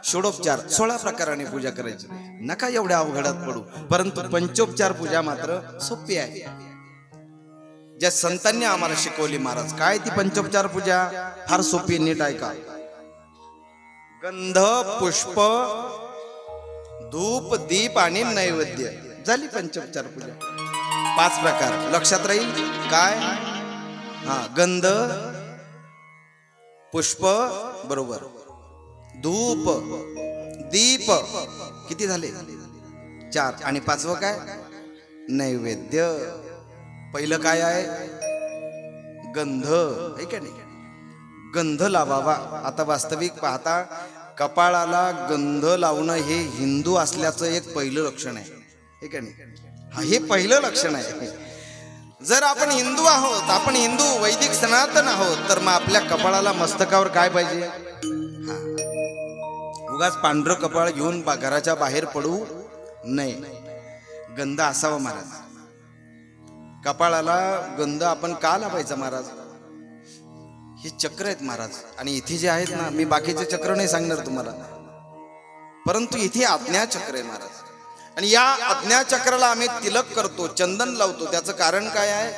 षोडोपचार. 16 प्रकाराने पूजा करायची. नका एवढ्या अवघडात पडू, परंतु पंचोपचार पूजा मात्र सोपी आहे, ज्या संतांनी आम्हाला शिकवली महाराज. काय ती पंचोपचार पूजा? फार सोपी, नीट ऐका. गंध, पुष्प, धूप, दीप आणि नैवेद्य झाली पंचोपचार पूजा. 5 प्रकार लक्षात राहील. काय? गंध, पुष्प, बरोबर, धूप, दीप, किती झाले? 4. आणि 5वं काय? नैवेद्य. पहिलं काय आहे? गंध, आहे का नाही? गंध लावावा. आता वास्तविक पाहता कपाळाला गंध लावणं हे हिंदू असल्याचं एक पहिलं लक्षण आहे, हे का नाही? हे पहिलं लक्षण आहे. जर आपण हिंदू आहोत, आपण हिंदू वैदिक सनातन आहोत, तर मग आपल्या कपाळाला मस्तकावर काय पाहिजे? उगाच पांढरं कपाळ घेऊन घराच्या बाहेर पडू नये. गंध असावा महाराज. कपाळाला गंध आपण का लावायचा महाराज? हे चक्र आहेत महाराज, आणि इथे जे आहेत ना, मी बाकीचे चक्र नाही सांगणार तुम्हाला, परंतु इथे आज्ञा चक्र आहे महाराज. आणि या आज्ञा चक्राला आम्ही तिलक करतो, चंदन लावतो. त्याचं कारण काय आहे?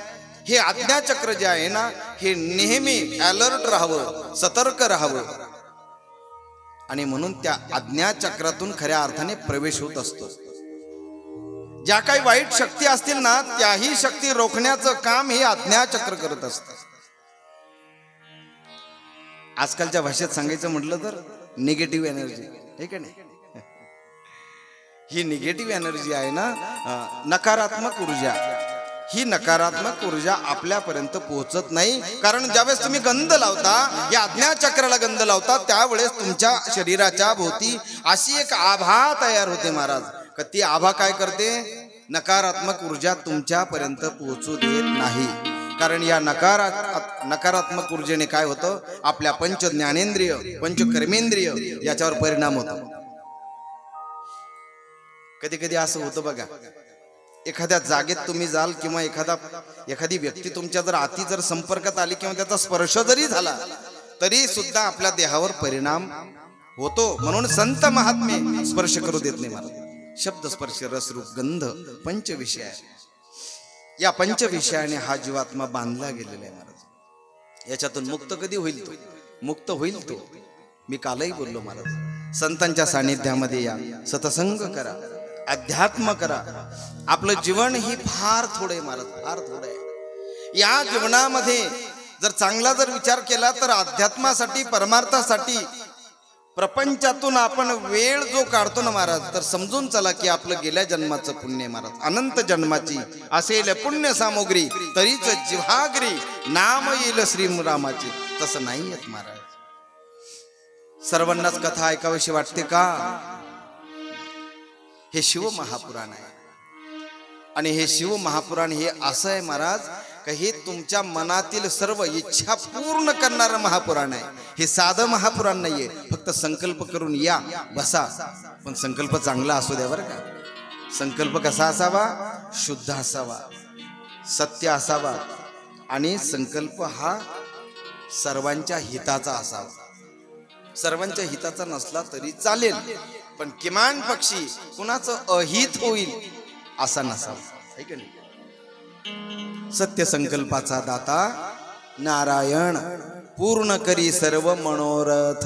हे आज्ञा चक्र जे आहे ना, हे नेहमी अलर्ट राहावं, सतर्क राहावं, आणि म्हणून त्या आज्ञा चक्रातून खऱ्या अर्थाने प्रवेश होत असतो. ज्या काही वाईट शक्ती असतील ना, त्याही शक्ती रोखण्याचं काम हे आज्ञा चक्र करत असतं. आजकालच्या भाषेत सांगायचं म्हटलं तर निगेटिव्ह एनर्जी हे का नाही, ही निगेटिव्ह एनर्जी आहे ना, नकारात्मक ऊर्जा, ही नकारात्मक ऊर्जा आपल्यापर्यंत पोहोचत नाही. कारण ज्यावेळेस तुम्ही गंध लावता, या आज्ञा चक्राला गंध लावता, त्यावेळेस तुमच्या शरीराच्या भोवती अशी एक आभा तयार होते महाराज. ती आभा काय करते? नकारात्मक ऊर्जा तुमच्यापर्यंत पोहोचू देत नाही. कारण या नकारात्मक ऊर्जेने काय होतं? आपल्या पंच ज्ञानेंद्रिय, पंच कर्मेंद्रिय याच्यावर परिणाम होतो. कधी कधी असं होतं बघा, एखाद्या जागेत तुम्ही जाल किंवा एखादी व्यक्ती तुमच्या जर आती जर संपर्कात आली किंवा त्याचा स्पर्श जरी झाला, तरी सुद्धा आपल्या देहावर परिणाम होतो. म्हणून संत महात्मे स्पर्श करू देत नाही महाराज. शब्द, स्पर्श, रस, रूप, गंध पंच विषय आहे. या पंच विषयाने हा जीवात्मा बांधला गेलेला आहे महाराज. याच्यातून मुक्त कधी होईल? तो मुक्त होईल तो. मी कालही बोललो महाराज, संतांच्या सानिध्यामध्ये या, सत्संग करा, अध्यात्म करा. आपलं जीवन ही फार थोडं आहे महाराज, फार थोडं आहे. या जीवनामध्ये जर चांगला जर विचार केला तर अध्यात्मासाठी, परमार्थासाठी, प्रपंचातून आपण वेळ जो काढतो ना महाराज, तर समजून चला की आपलं गेल्या जन्माचं पुण्य महाराज. अनंत जन्माची असेल पुण्य सामग्री, तरीच जिव्हाग्री नाम येईल श्रीरामाची. तसं नाही येत महाराज. सर्वांनाच कथा ऐकावीशी वाटते का? हे शिव महापुराण आहे, आणि हे शिव महापुराण हे असं आहे महाराज, का हे तुमच्या मनातील सर्व इच्छा पूर्ण करणारं महापुराण आहे. हे साधं महापुराण नाहीये. फक्त संकल्प करून या, बसा, पण संकल्प चांगला असू द्या बरं का. संकल्प कसा असावा? शुद्ध असावा, सत्य असावा, आणि संकल्प हा सर्वांच्या हिताचा असावा. सर्वांच्या हिताचा नसला तरी चालेल, पण किमान पक्षी कुणाचं अहित होईल असा नसावा, है की नाही. सत्य संकल्पाचा दाता नारायण पूर्ण करी सर्व मनोरथ.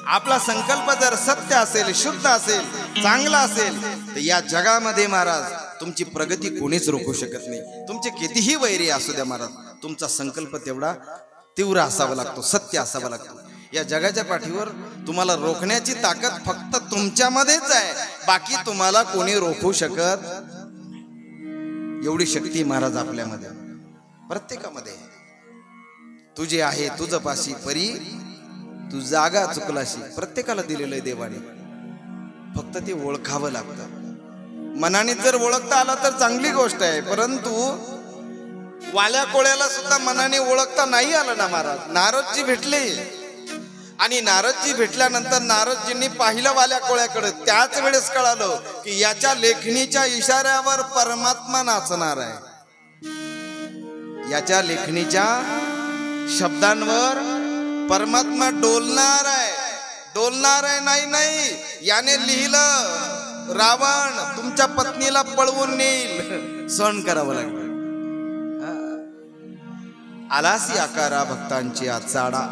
आपला संकल्प जर सत्य असेल, शुद्ध असेल, चांगला असेल, तर या जगामध्ये महाराज तुमची प्रगती कोणीच रोखू शकत नाही. तुमचे कितीही वैरी असू द्या महाराज, तुमचा संकल्प तेवढा तीव्र असावा लागतो, सत्य असावा लागतो. या जगाच्या पाठीवर तुम्हाला रोखण्याची ताकद फक्त तुमच्यामध्येच आहे. बाकी तुम्हाला कोणी रोखू शकत, एवढी शक्ती महाराज आपल्यामध्ये, प्रत्येकामध्ये. तुझे आहे तुझ पाशी परी, तू जागा चुकलाशी. प्रत्येकाला दिलेलं आहे देवाने, फक्त ते ओळखावं लागतं. मनाने जर ओळखता आला तर चांगली गोष्ट आहे, परंतु वाल्या कोळ्याला सुद्धा मनाने ओळखता नाही आलं ना महाराज. नारदजी भेटले, आणि नारदजी भेटल्यानंतर नारदजींनी पाहिलं वाल्या कोळ्याकडे. त्याच वेळेस कळालं की याच्या लेखणीच्या इशाऱ्यावर परमात्मा नाचणार आहे, याच्या लेखणीच्या शब्दांवर परमात्मा डोलणार आहे. डोलणार आहे नाही, याने लिहिलं रावण तुमच्या पत्नीला पळवून नेईल, सहन करावं लागलं. आलासी आकारा भक्तांची चाडा.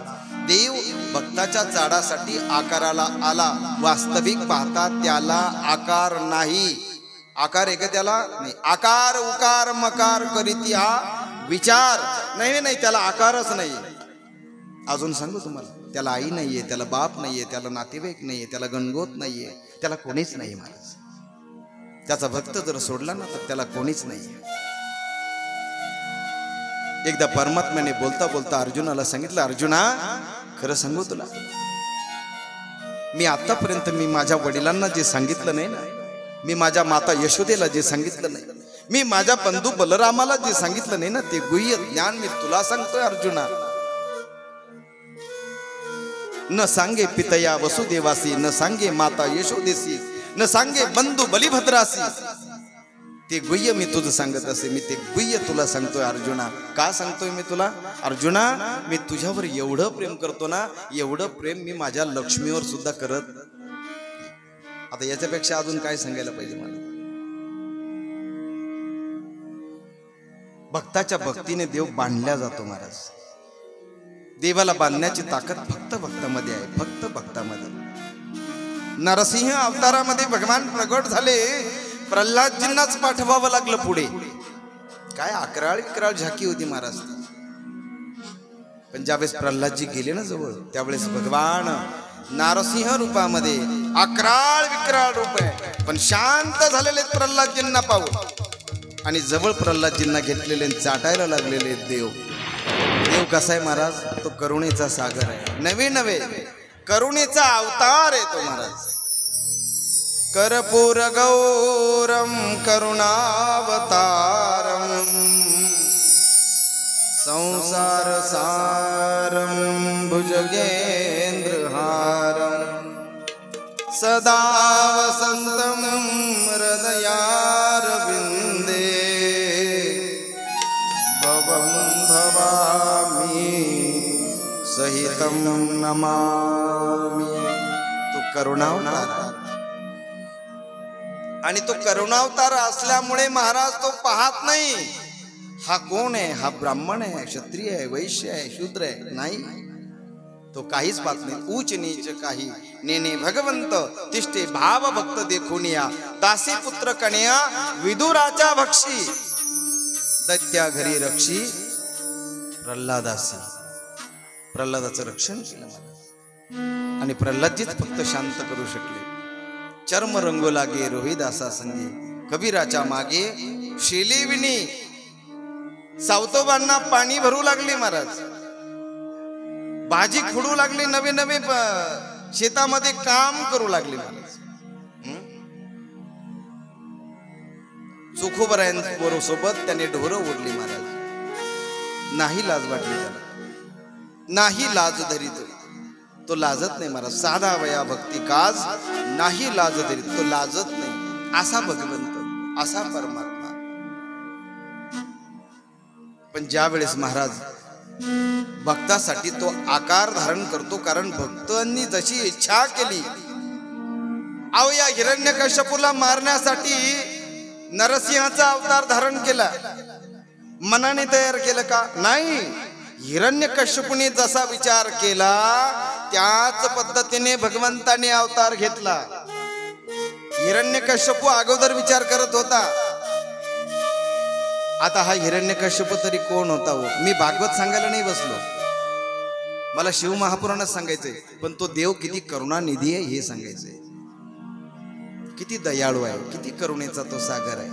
देव भक्ताच्या चाडासाठी आकाराला आला. वास्तविक पाहता त्याला आकार नाही. आकार आहे का त्याला? नाही. आकार उकार मकार करीती हा विचार नाही, त्याला आकारच नाही. अजून सांगू तुम्हाला, त्याला आई नाहीये, त्याला बाप नाहीये, त्याला नातेवाईक नाहीये, त्याला गणगोत नाहीये, त्याला कोणीच नाही महाराज. त्याचा भक्त जर सोडला ना तर त्याला कोणीच नाहीये. एकदा परमात्म्याने बोलता बोलता अर्जुनाला सांगितलं, अर्जुना खरं सांगू तुला, मी आतापर्यंत मी माझ्या वडिलांना जे सांगितलं नाही ना, मी माझ्या माता यशोदेला जे सांगितलं नाही, मी माझ्या बंधू बलरामाला जे सांगितलं नाही ना ते गुह्य ज्ञान मी तुला सांगतोय अर्जुना. न सांगे पितया वसुदेवासी, न सांगे माता यशोदेसी, न सांगे बंधू बलिभद्रासी. ते गुह्य मी तुझं सांगत असे, मी ते गुह्य तुला सांगतोय अर्जुना. का सांगतोय मी तुला अर्जुना? मी तुझ्यावर एवढं प्रेम करतो ना, एवढं प्रेम मी माझ्या लक्ष्मीवर सुद्धा करत. आता याच्यापेक्षा अजून काय सांगायला पाहिजे मला? भक्ताच्या भक्तीने देव बांधला जातो महाराज. देवाला बांधण्याची ताकद फक्त भक्तामध्ये आहे, फक्त भक्तामध्ये. नरसिंह अवतारामध्ये भगवान प्रगट झाले, प्रल्हादजींनाच पाठवावं लागलं पुढे. काय अकराळ विक्राळ झाकी होती महाराज. पण ज्यावेळेस प्रल्हादजी गेले ना जवळ, त्यावेळेस भगवान नारसिंह रूपामध्ये अकराळ विक्राळ रूप आहे, पण शांत झालेले प्रल्हादजींना पाहून आणि जवळ प्रल्हादजींना घेतलेले चाटायला लागलेले देव. देव कसा आहे महाराज? तो करुणेचा सागर आहे. नवे नवे करुणेचा अवतार आहे तो महाराज. कर्पूर गौरम करुणावतारम संसार सारम भुजगेंद्रहारम सदा वसंतम हृदयारविंदे भवं भवामि सहितं नमामि. तो करुणावतार आणि तो करुणावतार असल्यामुळे महाराज तो पाहत नाही हा कोण आहे, हा ब्राह्मण आहे, क्षत्रिय आहे, वैश्य आहे, शूद्र आहे. नाही, तो काहीच पाहत नाही. ऊच नीच काही नेने भगवंत तिष्ठे भाव भक्त देखून या. दासी पुत्र कन्या विदुराच्या भक्षी दैत्या घरी रक्षी प्रल्हादासी. प्रल्हादाचं रक्षण केलं आणि प्रल्हादजीच फक्त शांत करू शकले. चर्म रंगो लागे रोहिदासा संगी कबीराच्या मागे शेली विनी. सावतोबांना पाणी भरू लागले महाराज, भाजी खुडू लागली, नवे नवे शेतामध्ये काम करू लागले महाराज. चोखोबरायांसोबत त्याने ढोरं ओढली महाराज. नाही लाज वाटली त्याला, नाही लाज धरीत. तो लाजत नाही महाराज. साधा वया भक्ती काज नाही लाज धरीत. तो लाजत नाही. असा भगवंत, असा परमात्मा. पण ज्या वेळेस महाराज भक्तासाठी तो आकार धारण करतो, कारण भक्तांनी जशी इच्छा केली. अहो या हिरण्यकश्यपूला मारण्यासाठी नरसिंहाचा अवतार धारण केला. मनाने तयार केलं का? नाही. हिरण्यकश्यपूने जसा विचार केला त्याच पद्धतीने भगवंताने अवतार घेतला. हिरण्यकश्यपू अगोदर विचार करत होता. आता हा हिरण्यकश्यप तरी कोण होता हो? मी भागवत सांगायला नाही बसलो, मला शिव महापुराणच सांगायचंय. पण तो देव किती करुणानिधी आहे हे सांगायचंय. किती दयाळू आहे, किती करुणेचा तो सागर आहे.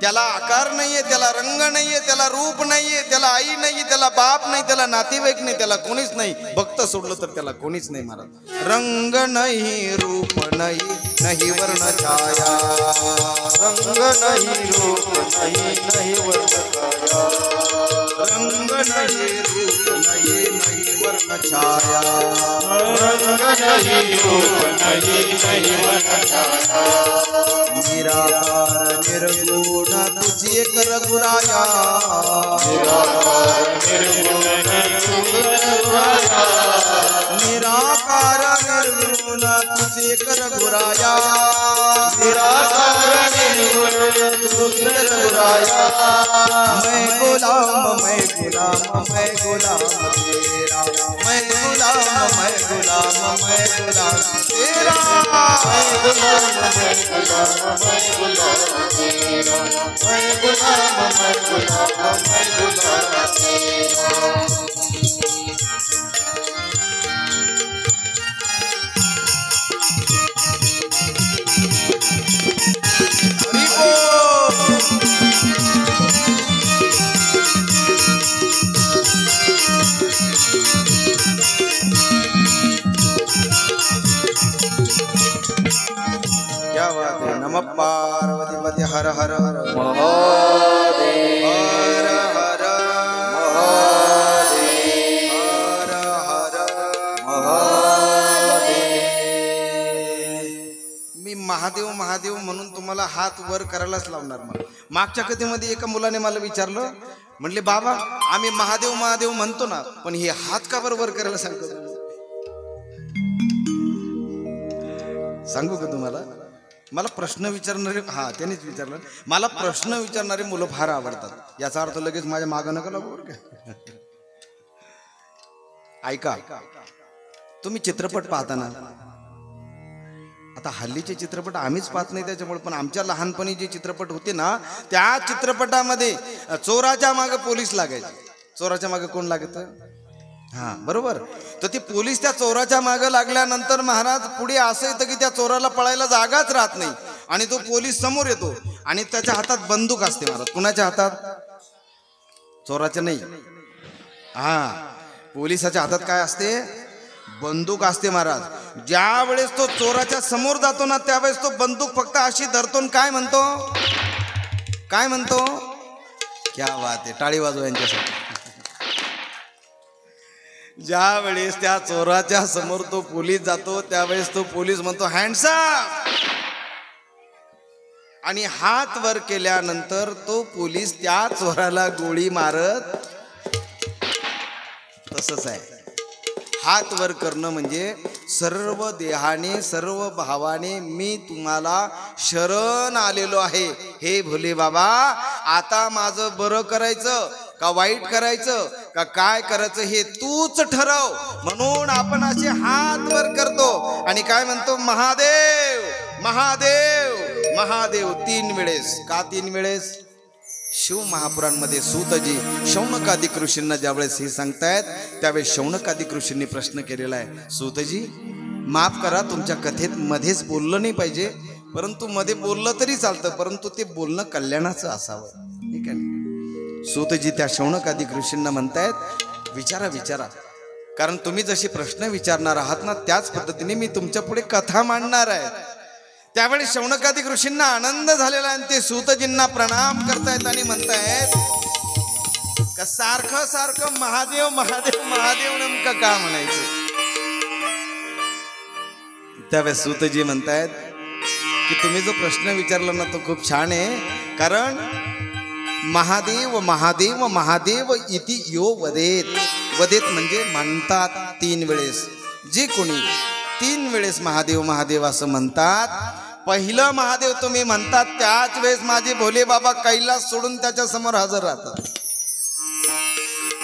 त्याला आकार नाहीये, त्याला रंग नाहीये, त्याला रूप नाहीये, त्याला आई नाही, त्याला बाप नाही, त्याला नातेवाईक नाही, त्याला कोणीच नाही. भक्त सोडलं तर त्याला कोणीच नाही महाराज. रंग नाही, रूप नाही, नाही वर्ण छाया. रंग नाही, रूप नाही, नाही वर्ण छाया. रंग नाही, रूप नाही, नाही वर्ण छाया. रंग नाही, रूप नाही, नाही वर्ण छाया. निराकार निर्गुण तुझी एक रघुराया. निराकार निर्गुण रघुराया. निराकार निर्गुण तुझी एक रघुराया. निराकार निर्गुण तुझे रघुराया. मैं गुलाम, मैं गुलाम, मैं गुलाम तेरा. मैं गुलाम, मैं गुलाम, मैं गुलाम तेरा. मैं गुलाम, मैं गुलाम, मैं गुलाम तेरा. मैं गुलाम, मैं गुलाम, मैं गुलाम तेरा. क्या बात है. नमः पार्वती हर हर महादेव हर हर महादेव हर हर महादेव. मी महादेव महादेव म्हणून तुम्हाला हात वर करायलाच लावणार. मला मागच्या कथेमध्ये एका मुलाने मला विचारलं, म्हणले बाबा आम्ही महादेव महादेव म्हणतो ना, पण हे हात का वर करायला सांगतो? सांगू का तुम्हाला, मला प्रश्न विचारणारे, हा त्यानेच विचारलं, मला प्रश्न विचारणारे मुलं फार आवडतात. याचा अर्थ लगेच माझ्या मागं नका लागू बरं का. ऐका, तुम्ही चित्रपट पाहता ना, आता हल्लीचे चित्रपट आम्हीच पाहत नाही त्याच्यामुळे, पण आमच्या लहानपणी जे चित्रपट होते ना, त्या चित्रपटामध्ये चोराच्या मागे पोलीस लागायचे. चोराच्या मागे कोण लागत? हा बरोबर. तर ते पोलीस त्या चोराच्या मागे लागल्यानंतर महाराज पुढे असं येतं की त्या चोराला पळायला जागाच राहत नाही, आणि तो पोलीस समोर येतो आणि त्याच्या हातात बंदूक असते. महाराज कुणाच्या हातात? चोराच्या नाही, हा पोलिसाच्या हातात काय असते? बंदूक असते. महाराज ज्या वेळेस तो चोराच्या समोर जातो ना, त्यावेळेस तो बंदूक फक्त अशी धरतो, काय म्हणतो? काय म्हणतो? क्या बात आहे, टाळी वाजवा यांच्यासाठी. ज्या वेळेस त्या चोराच्या समोर तो पोलीस जातो, त्यावेळेस तो पोलीस म्हणतो हँड्स अप, आणि हात वर केल्यानंतर तो पोलीस त्या चोराला गोळी मारत. तसंच आहे, हात वर करणं म्हणजे सर्व देहाने सर्व भावाने मी तुम्हाला शरण आलेलो आहे. हे भोले बाबा, आता माझं बरं करायचं का वाईट करायचं का काय करायचं हे तूच ठरव. म्हणून आपण असे हात वर करतो आणि काय म्हणतो? महादेव महादेव महादेव 3 वेळेस. का 3 वेळेस? शिव महापुराणमध्ये सूतजी शौनकादिक ऋषींना ज्यावेळेस हे सांगतायत, त्यावेळेस शौनकादिक ऋषींनी प्रश्न केलेला आहे, सूतजी माफ करा, तुमच्या कथेत मध्येच बोललं नाही पाहिजे, परंतु मध्ये बोललं तरी चालतं, परंतु ते बोलणं कल्याणाचं असावं. ठीक आहे. सूतजी त्या शौनकादिक ऋषींना म्हणतायत, विचारा विचारा, कारण तुम्ही जशी प्रश्न विचारणार आहात ना, त्याच पद्धतीने मी तुमच्या पुढे कथा मांडणार आहे. त्यावेळी शौनकादिक ऋषींना आनंद झालेला आणि ते सूतजींना प्रणाम करतायत आणि म्हणतायत का सारखं सारखं महादेव महादेव महादेव नेमकं का म्हणायचं? त्यावेळेस सूतजी म्हणतायत की तुम्ही जो प्रश्न विचारला ना, तो खूप छान आहे. कारण महादेव महादेव महादेव इति यो वदेत. वदेत म्हणजे म्हणतात 3 वेळेस. जे कोणी 3 वेळेस महादेव महादेव असं म्हणतात, पहिलं महादेव तुम्ही म्हणतात त्याच वेळेस माझे भोले बाबा कैलास सोडून त्याच्या समोर हजर राहतात.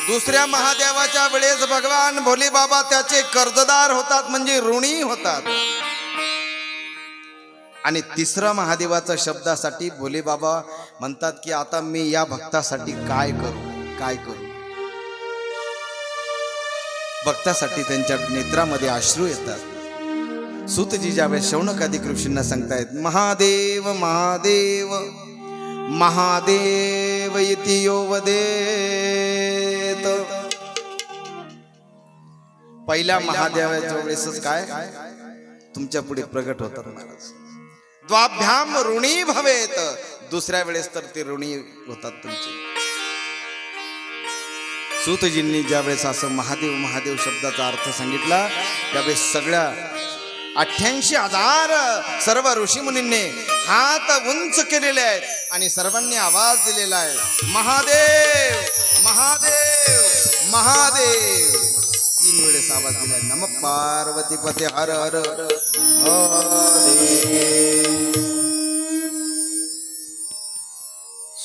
दुसऱ्या महादेवाच्या वेळेस भगवान भोले बाबा त्याचे कर्जदार होतात, म्हणजे ऋणी होतात. आणि तिसरा महादेवाच्या शब्दासाठी भोले बाबा म्हणतात की आता मी या भक्तासाठी काय करू काय करू. भक्तासाठी त्यांच्या नेत्रामध्ये अश्रू येतात. सूतजी ज्यावेळेस शौनकादिक ऋषींना सांगतायत महादेव महादेव महादेव इति यो वदेत. पहिल्या महादेवाच्या वेळेसच काय तुमच्या पुढे प्रगट होतात महाराज. द्वाभ्याम ऋणी भवेत. दुसऱ्या वेळेस तर ते ऋणी होतात तुमचे. सूतजींनी ज्यावेळेस असं महादेव महादेव शब्दाचा अर्थ सांगितला, त्यावेळेस सगळ्या 88,000 सर्व ऋषीमुनींनी हात उंच केलेले आहेत आणि सर्वांनी आवाज दिलेला आहे महादेव महादेव महादेव. 3 वेळेस आवाज दिला. नम पार्वती पते हर हर महादेव.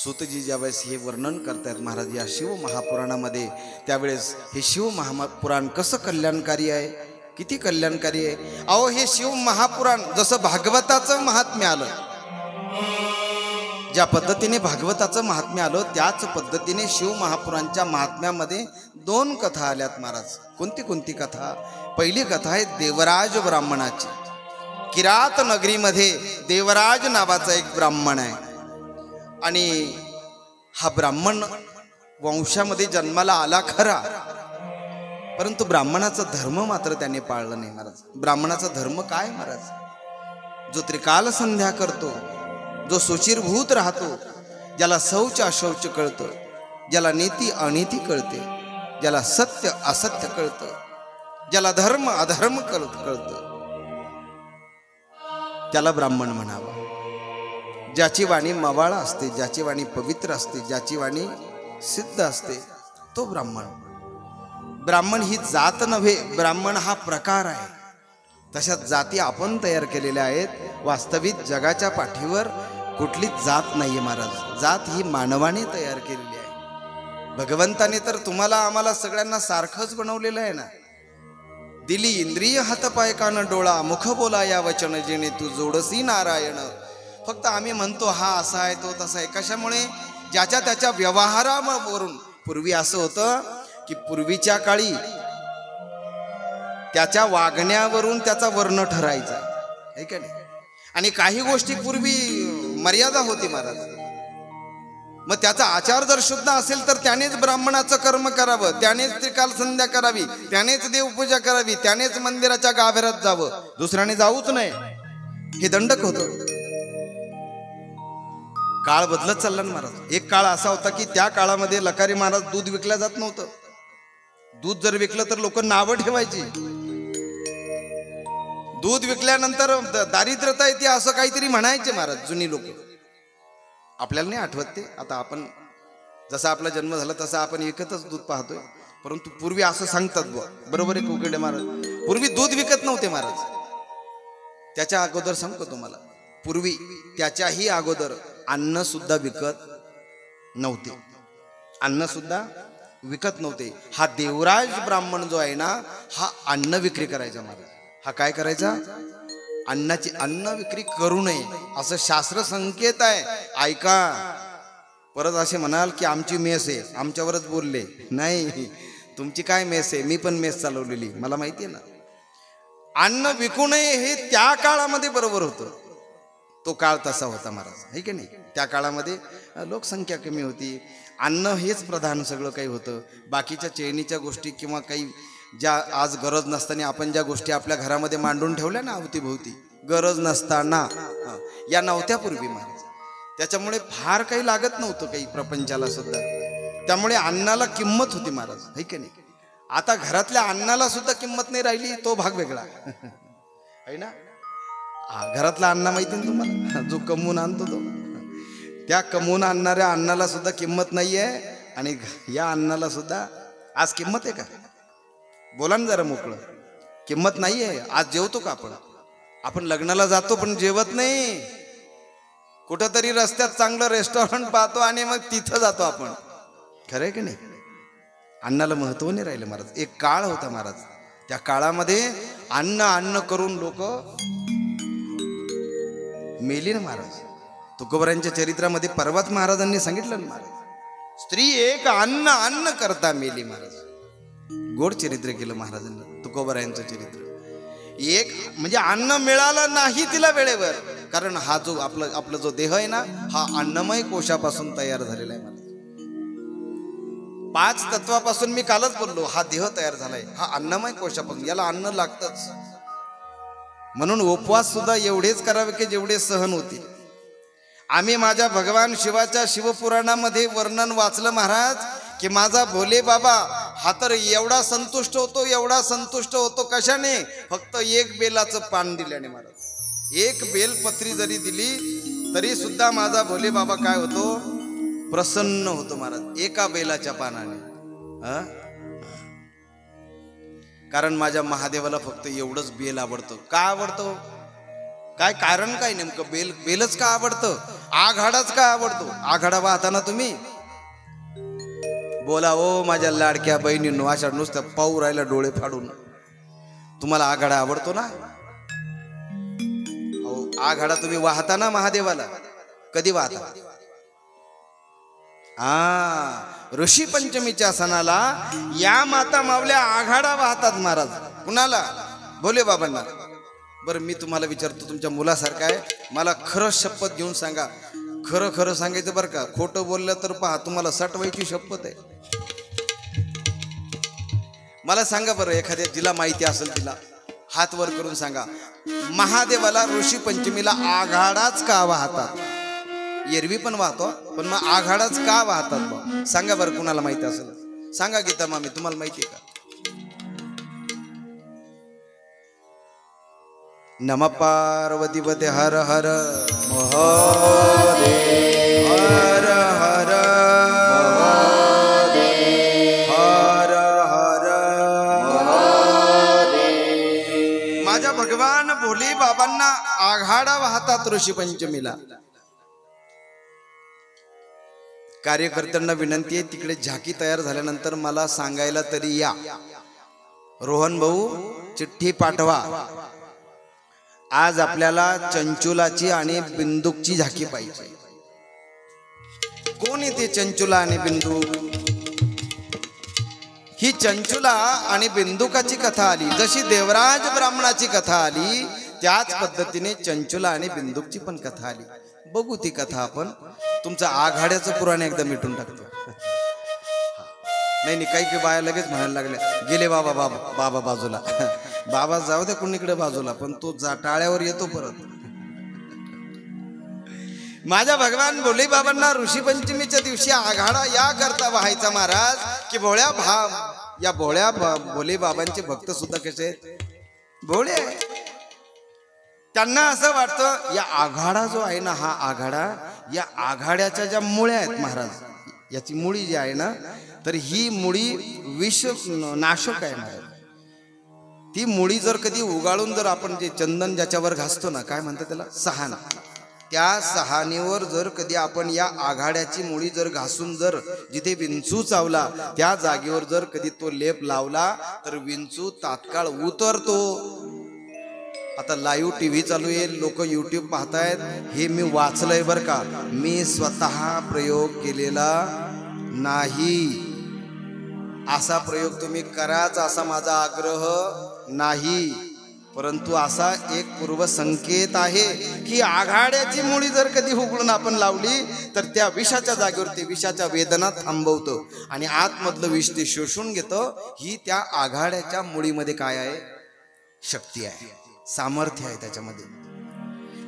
सूतजी ज्यावेळेस हे वर्णन करतायत महाराज या शिव महापुराणामध्ये, त्यावेळेस हे शिव महापुराण कसं कल्याणकारी आहे, किती कल्याणकारी आहे. अहो हे शिव महापुराण जसं भागवताचं महात्म्य आलं, ज्या पद्धतीने भागवताचं महात्म्य आलं, त्याच पद्धतीने शिव महापुराणच्या महात्म्यामध्ये 2 कथा आल्यात महाराज. कोणती कोणती कथा? पहिली कथा आहे देवराज ब्राह्मणाची. किरात नगरीमध्ये देवराज नावाचा एक ब्राह्मण आहे आणि हा ब्राह्मण वंशामध्ये जन्माला आला खरा, परंतु ब्राह्मणाचा धर्म मात्र त्याने पाळला नाही महाराज. ब्राह्मणाचा धर्म काय महाराज? जो त्रिकाल संध्या करतो, जो सुचिरभूत राहतो, ज्याला शौच अशौच कळतं, ज्याला नीती अनिती कळते, ज्याला सत्य असत्य कळतं, ज्याला धर्म अधर्म कळतं, त्याला ब्राह्मण म्हणावं. ज्याची वाणी मवाळा असते, ज्याची वाणी पवित्र असते, ज्याची वाणी सिद्ध असते, तो ब्राह्मण. ब्राह्मण ही जात नव्हे, ब्राह्मण हा प्रकार आहे. तशा जाती आपण तयार केलेल्या आहेत. वास्तविक जगाच्या पाठीवर कुठलीच जात नाहीये महाराज. जात ही मानवाने तयार केलेली आहे. भगवंताने तर तुम्हाला आम्हाला सगळ्यांना सारखंच बनवलेलं आहे ना. दिली इंद्रिय हातपाय कान डोळा, मुख बोला या वचन जेणे तू जोडसी नारायण. फक्त आम्ही म्हणतो हा असा आहे तो तसा आहे. कशामुळे? ज्याच्या त्याच्या व्यवहारावरून. पूर्वी असं होतं की पूर्वीच्या काळी त्याच्या वागण्यावरून त्याचा वर्ण ठरायचा, आहे का नाही? आणि काही गोष्टी पूर्वी मर्यादा होती महाराज. मग त्याचा आचार जर शुद्ध असेल तर त्यानेच ब्राह्मणाचं कर्म करावं, त्यानेच त्रिकाल संध्या करावी, त्यानेच देवपूजा करावी, त्यानेच मंदिराच्या गाभाऱ्यात जावं, दुसऱ्याने जाऊच नाही. हे दंडक होतं. काळ बदलत चालला ना महाराज. एक काळ असा होता की त्या काळामध्ये लकारी महाराज दूध विकलं जात नव्हतं. दूध जर विकलं तर लोक नावं ठेवायची. दूध विकल्यानंतर दारिद्र्यता येते असं काहीतरी म्हणायचे महाराज जुनी लोक. आपल्याला नाही आठवत ते. आता आपण जसा आपला जन्म झाला तसा आपण विकतच दूध पाहतोय. परंतु पूर्वी असं सांगतात बुवा, बरोबर आहे कोकिडे महाराज, पूर्वी दूध विकत नव्हते महाराज. त्याच्या अगोदर सांगतो तुम्हाला, पूर्वी त्याच्याही अगोदर अन्न सुद्धा विकत नव्हते. अन्न सुद्धा विकत नव्हते. हा देवराज ब्राह्मण जो आहे ना, हा अन्न विक्री करायचा महाराज. हा काय करायचा? अन्नाची अन्न विक्री करू नये असं शास्त्र संकेत आहे. ऐका. परत असे म्हणाल की आमची मेस आहे, आमच्यावरच बोलले. नाही, तुमची काय मेस आहे? मी पण मेस चालवलेली, मला माहिती आहे ना. अन्न विकू नये हे त्या काळामध्ये बरोबर होतं. तो काळ तसा होता महाराज, आहे की नाही? त्या काळामध्ये लोकसंख्या कमी होती, अन्न हेच प्रधान सगळं काही होतं. बाकीच्या चैनीच्या गोष्टी किंवा काही ज्या आज गरज नसताना आपण ज्या गोष्टी आपल्या घरामध्ये मांडून ठेवल्या ना अवतीभोवती, गरज नसताना या नव्हत्या पूर्वी महाराज. त्याच्यामुळे फार काही लागत नव्हतं काही प्रपंचाला सुद्धा. त्यामुळे अन्नाला किंमत होती महाराज, है की नाही? आता घरातल्या अन्नाला सुद्धा किंमत नाही राहिली, तो भाग वेगळा आहे ना. घरातला अन्न माहिती ना तुम्हाला, जो कमवून आणतो तो. त्या कमवून आणणाऱ्या अन्नाला सुद्धा किंमत नाहीये आणि या अन्नाला सुद्धा आज किंमत आहे का? बोला ना जरा मोकळं. किंमत नाहीये. आज जेवतो का आपण? आपण लग्नाला जातो पण जेवत नाही. कुठंतरी रस्त्यात चांगलं रेस्टॉरंट पाहतो आणि मग तिथं जातो आपण. खरंय की नाही? अन्नाला महत्व नाही राहिलं महाराज. एक काळ होता महाराज, त्या काळामध्ये अन्न करून लोक मेली ना महाराज. तुकोबरायांच्या चरित्रामध्ये परवाच महाराजांनी सांगितलं ना महाराज, स्त्री एक अन्न करता मेली महाराज. गोड चरित्र केलं महाराजांनी तुकोबरायांचं चरित्र. एक म्हणजे अन्न मिळालं नाही तिला वेळेवर, कारण हा जो आपला जो देह आहे ना, हा अन्नमय कोशापासून तयार झालेला आहे महाराज. 5 तत्वापासून मी कालच बोललो, हा देह तयार झालाय, हा अन्नमय कोशापासून. याला अन्न लागतच. म्हणून उपवास सुद्धा एवढेच करावे की जेवढे सहन होतील. आम्ही माझ्या भगवान शिवाच्या शिवपुराणामध्ये वर्णन वाचलं महाराज, की माझा भोले बाबा हा तर एवढा संतुष्ट होतो. कशाने? फक्त एक बेलाचं पान दिल्याने महाराज. एक बेलपत्री जरी दिली तरी सुद्धा माझा भोले बाबा काय होतो? प्रसन्न होतो महाराज, एका बेलाच्या पानाने. कारण माझ्या महादेवाला फक्त एवढंच बेल आवडतं. का आवडतं? काय कारण काय नेमकं? बेलच का आवडतं? आघाडाच का आवडतो? आघाडा वाहताना तुम्ही बोला, ओ माझ्या लाडक्या बहिणींनो, अशा नुसत्या पाहू राहिला डोळे फाडून. तुम्हाला आघाडा आवडतो ना? आघाडा तुम्ही वाहता ना महादेवाला. कधी वाहता? ऋषी पंचमीच्या सणाला या माता मावल्या आघाडा वाहतात महाराज. कुणाला? भोले बाबांना. बरं मी तुम्हाला विचारतो, तुमच्या मुलासारखा आहे, मला खरं शपथ घेऊन सांगा. खरं सांगायचं बरं का, खोटं बोललं तर पहा तुम्हाला सटवायची शपथ आहे. मला सांगा बरं, एखाद्या जिला माहिती असेल तिला हात वर करून सांगा, महादेवाला ऋषी पंचमीला आघाडाच का वाहतात? एरवी पण वाहतो, पण मग आघाडाच का वाहतात बा? सांगा बरं, कुणाला माहिती असेल सांगा. गीता मामी, तुम्हाला माहिती आहे का? नम पार्वती पते हर हर महादेव, हर हर महादेव, हर हर महादेव. माझ्या भगवान भोले बाबांना आघाडा वाहतात ऋषी पंचमीला. कार्यकर्त्यांना विनंती आहे, तिकडे झाकी तयार झाल्यानंतर मला सांगायला तरी या. रोहन भाऊ चिठ्ठी पाठवा. आज आपल्याला चंचुलाची आणि बिंदूकची झाकी पाहिजे. कोण येते चंचुला आणि बिंदूक? ही चंचुला आणि बिंदुकाची कथा आली, जशी देवराज ब्राह्मणाची कथा आली त्याच पद्धतीने चंचुला आणि बिंदुकची पण कथा आली. बघू ती कथा आपण. तुमचं आघाड्याचं पुराण एकदा मिटून टाकतो. नाही काही बाया लगेच म्हणायला लागल्या, गेले बाबा बाबा बाबा बाजूला. बाबा जाऊ दे कुणीकडे बाजूला, पण तो टाळ्यावर येतो परत. माझ्या भगवान भोले बाबांना ऋषी पंचमीच्या दिवशी आघाडा या करता व्हायचा महाराज, की या भोळ्या भोले बाबांचे भक्त सुद्धा कसे भोळे. त्यांना असं वाटतं या आघाडा जो आहे ना, हा आघाडा, या आघाड्याच्या ज्या मुळ्या आहेत महाराज, याची मुळी जी आहे ना, तर ही मुळी विष नाशक आहे महाराज. ती मुळी जर कधी उगाळून जर आपण जे चंदन ज्याच्यावर घासतो ना, काय म्हणतात त्याला, सहाना, त्या सहानीवर जर कधी आपण या आघाड्याची मुळी जर घासून जर जिथे विंचू चावला त्या जागेवर जर कधी तो लेप लावला तर विंचू तात्काळ उतरतो. आता लाईव्ह टीव्ही चालू आहे, लोक यूट्यूब पाहतायत, हे मी वाचलंय बर का, मी स्वतः प्रयोग केलेला नाही. असा प्रयोग तुम्ही कराच असा माझा आग्रह नाही, परंतु असा एक पूर्व संकेत आहे की आघाड्याची मुळी जर कधी उघडून आपण लावली तर त्या विषाच्या जागेवर ते विषाच्या वेदना थांबवतो आणि आतमधलं विष ते शोषून घेतं. ही त्या आघाड्याच्या मुळीमध्ये काय आहे, शक्ती आहे, सामर्थ्य आहे त्याच्यामध्ये.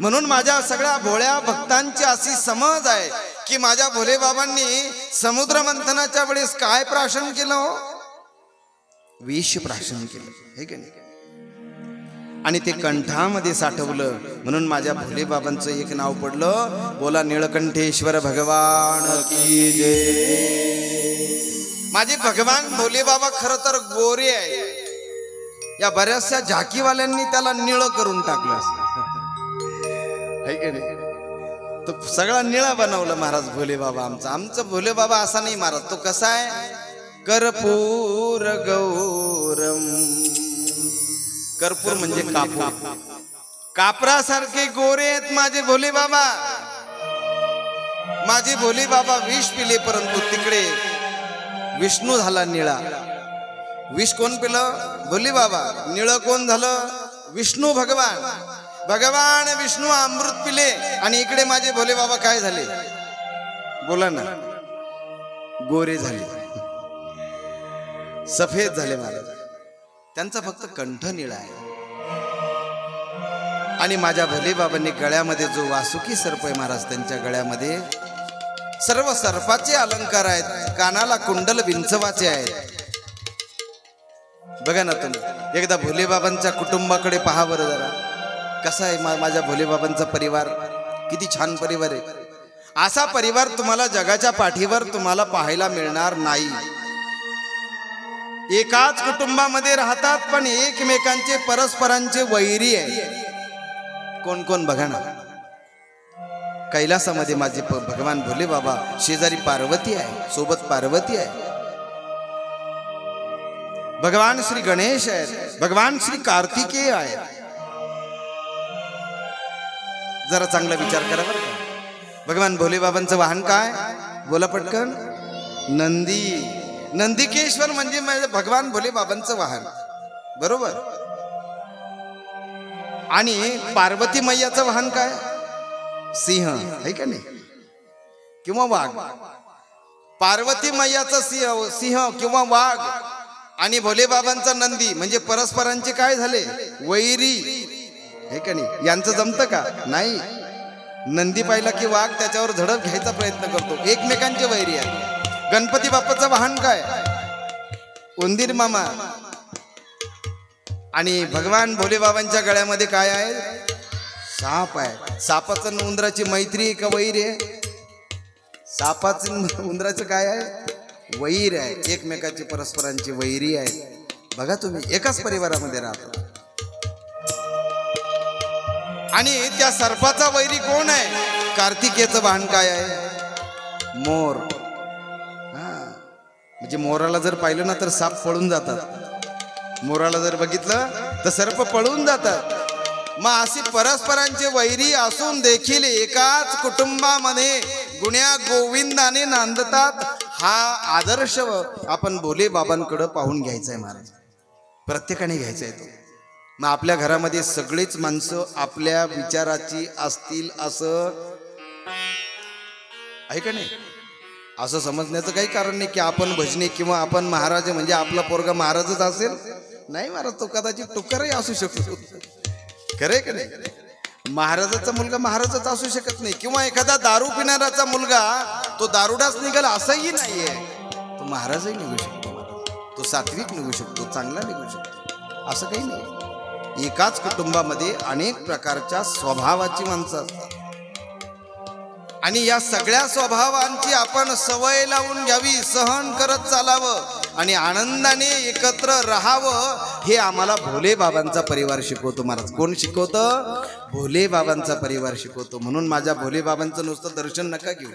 म्हणून माझ्या सगळ्या भोळ्या भक्तांची अशी समज आहे की माझ्या भोले बाबांनी समुद्र मंथनाच्या वेळेस काय प्राशन केलं, विष प्राशन केलं, हे की नाही, आणि ते कंठामध्ये साठवलं. म्हणून माझ्या भोले बाबांचं एक नाव पडलं, बोला निळकंठेश्वर भगवान की जय. माझे भगवान भोले बाबा खरं तर गोरे आहे. या बऱ्याचशा झाकीवाल्यांनी त्याला निळ करून टाकलं है की नाही. तो सगळा निळा बनवलं महाराज भोले बाबा. आमचं भोले बाबा असा नाही महाराज. तो कसा आहे, कर्पूर गौरम. कर्पूर म्हणजे कापूर, कापरासारखे गोरे आहेत माझे भोले बाबा. माझे भोले बाबा विष पिले, परंतु तिकडे विष्णू झाला निळा. विष कोण पिलं, भोले बाबा. निळं कोण झालं, विष्णू भगवान. भगवान विष्णू अमृत पिले आणि इकडे माझे भोले बाबा काय झाले, बोला ना, गोरे झाले, सफेद झाले महाराज. त्यांचा फक्त कंठ निळा आहे. आणि माझ्या भोले बाबांनी गळ्यामध्ये जो वासुकी सर्प आहे महाराज, त्यांच्या गळ्यामध्ये सर्व सर्पाचे अलंकार आहेत, कानाला कुंडल विंचवाचे आहेत. बघा ना तुम्ही एकदा भोले बाबांच्या कुटुंबाकडे पहा बरं जरा, कसा आहे माझ्या भोले बाबांचा परिवार, किती छान परिवार आहे. असा परिवार तुम्हाला जगाच्या पाठीवर तुम्हाला पाहायला मिळणार नाही. एकाच कुटुंबामध्ये राहतात पण एकमेकांचे परस्परांचे वैरी आहे. कोण कोण बघा ना, कैलासामध्ये माझे भगवान भोले बाबा, शेजारी पार्वती आहे, सोबत पार्वती आहे. भगवान श्री गणेश आहेत, भगवान श्री कार्तिकेय आहेत. जरा चांगला विचार करा बरं का. भगवान भोले बाबांचं वाहन काय, बोला पटकन, नंदी. नंदिकेश्वर म्हणजे भगवान भोले बाबांचं वाहन, बरोबर. आणि पार्वती मैयाचं वाहन काय, सिंह आहे का नाही, किंवा वाघ. पार्वती मैयाचं सिंह किंवा वाघ आणि भोले बाबांचा नंदी म्हणजे परस्परांचे काय झाले, वैरी आहे का नाही. यांचं जमतं का, नाही. नंदी पाहिला की वाघ त्याच्यावर झडप घ्यायचा प्रयत्न करतो, एकमेकांचे वैरी आहेत. गणपती बाप्पाचं वाहन काय? उंदीर मामा. आणि भगवान भोले बाबांच्या गळ्यामध्ये काय आहे? साप आहे. सापाचं आणि उंदराची मैत्री का वैर आहे? सापाचं उंदराचं काय आहे? वैर आहे. एकमेकाची परस्परांची वैरी आहे. बघा तुम्ही, एकाच परिवारामध्ये राहतो. आणि त्या सर्पाचा वैरी कोण आहे? कार्तिकेयचं वाहन काय आहे? मोर. म्हणजे मोराला जर पाहिलं ना तर साप पळून जातात, मोराला जर बघितलं तर सर्प पळून जातात. मग अशी परस्परांचे वैरी असून देखील एकाच कुटुंबामध्ये गुण्या गोविंदाने नांदतात. हा आदर्श आपण भोले बाबांकडे पाहून घ्यायचा आहे महाराज, प्रत्येकाने घ्यायचा आहे तो. मग आपल्या घरामध्ये सगळीच माणसं आपल्या विचाराची असतील असं आहे का नाही? असं समजण्याचं काही कारण नाही की आपण भजने किंवा आपण महाराज म्हणजे आपला पोरगा महाराजच असेल. नाही महाराज, तो कदाचित टुकारही असू शकतो. खरे का नाही? महाराजाचा मुलगा महाराजच असू शकत नाही. किंवा एखादा दारू पिणाराचा मुलगा तो दारुडाच निघाला असंही नाहीये. तो महाराजही निघू शकतो, तो सात्विक निघू शकतो, चांगला निघू शकतो, असं काही नाही. एकाच कुटुंबामध्ये अनेक प्रकारच्या स्वभावाची माणसं असतात आणि या सगळ्या स्वभावांची आपण सवय लावून घ्यावी, सहन करत चालावं आणि आनंदाने एकत्र राहावं. हे आम्हाला भोले बाबांचा परिवार शिकवतो महाराज. कोण शिकवतं? भोले बाबांचा परिवार शिकवतो. म्हणून माझ्या भोले बाबांचं नुसतं दर्शन नका घेऊ,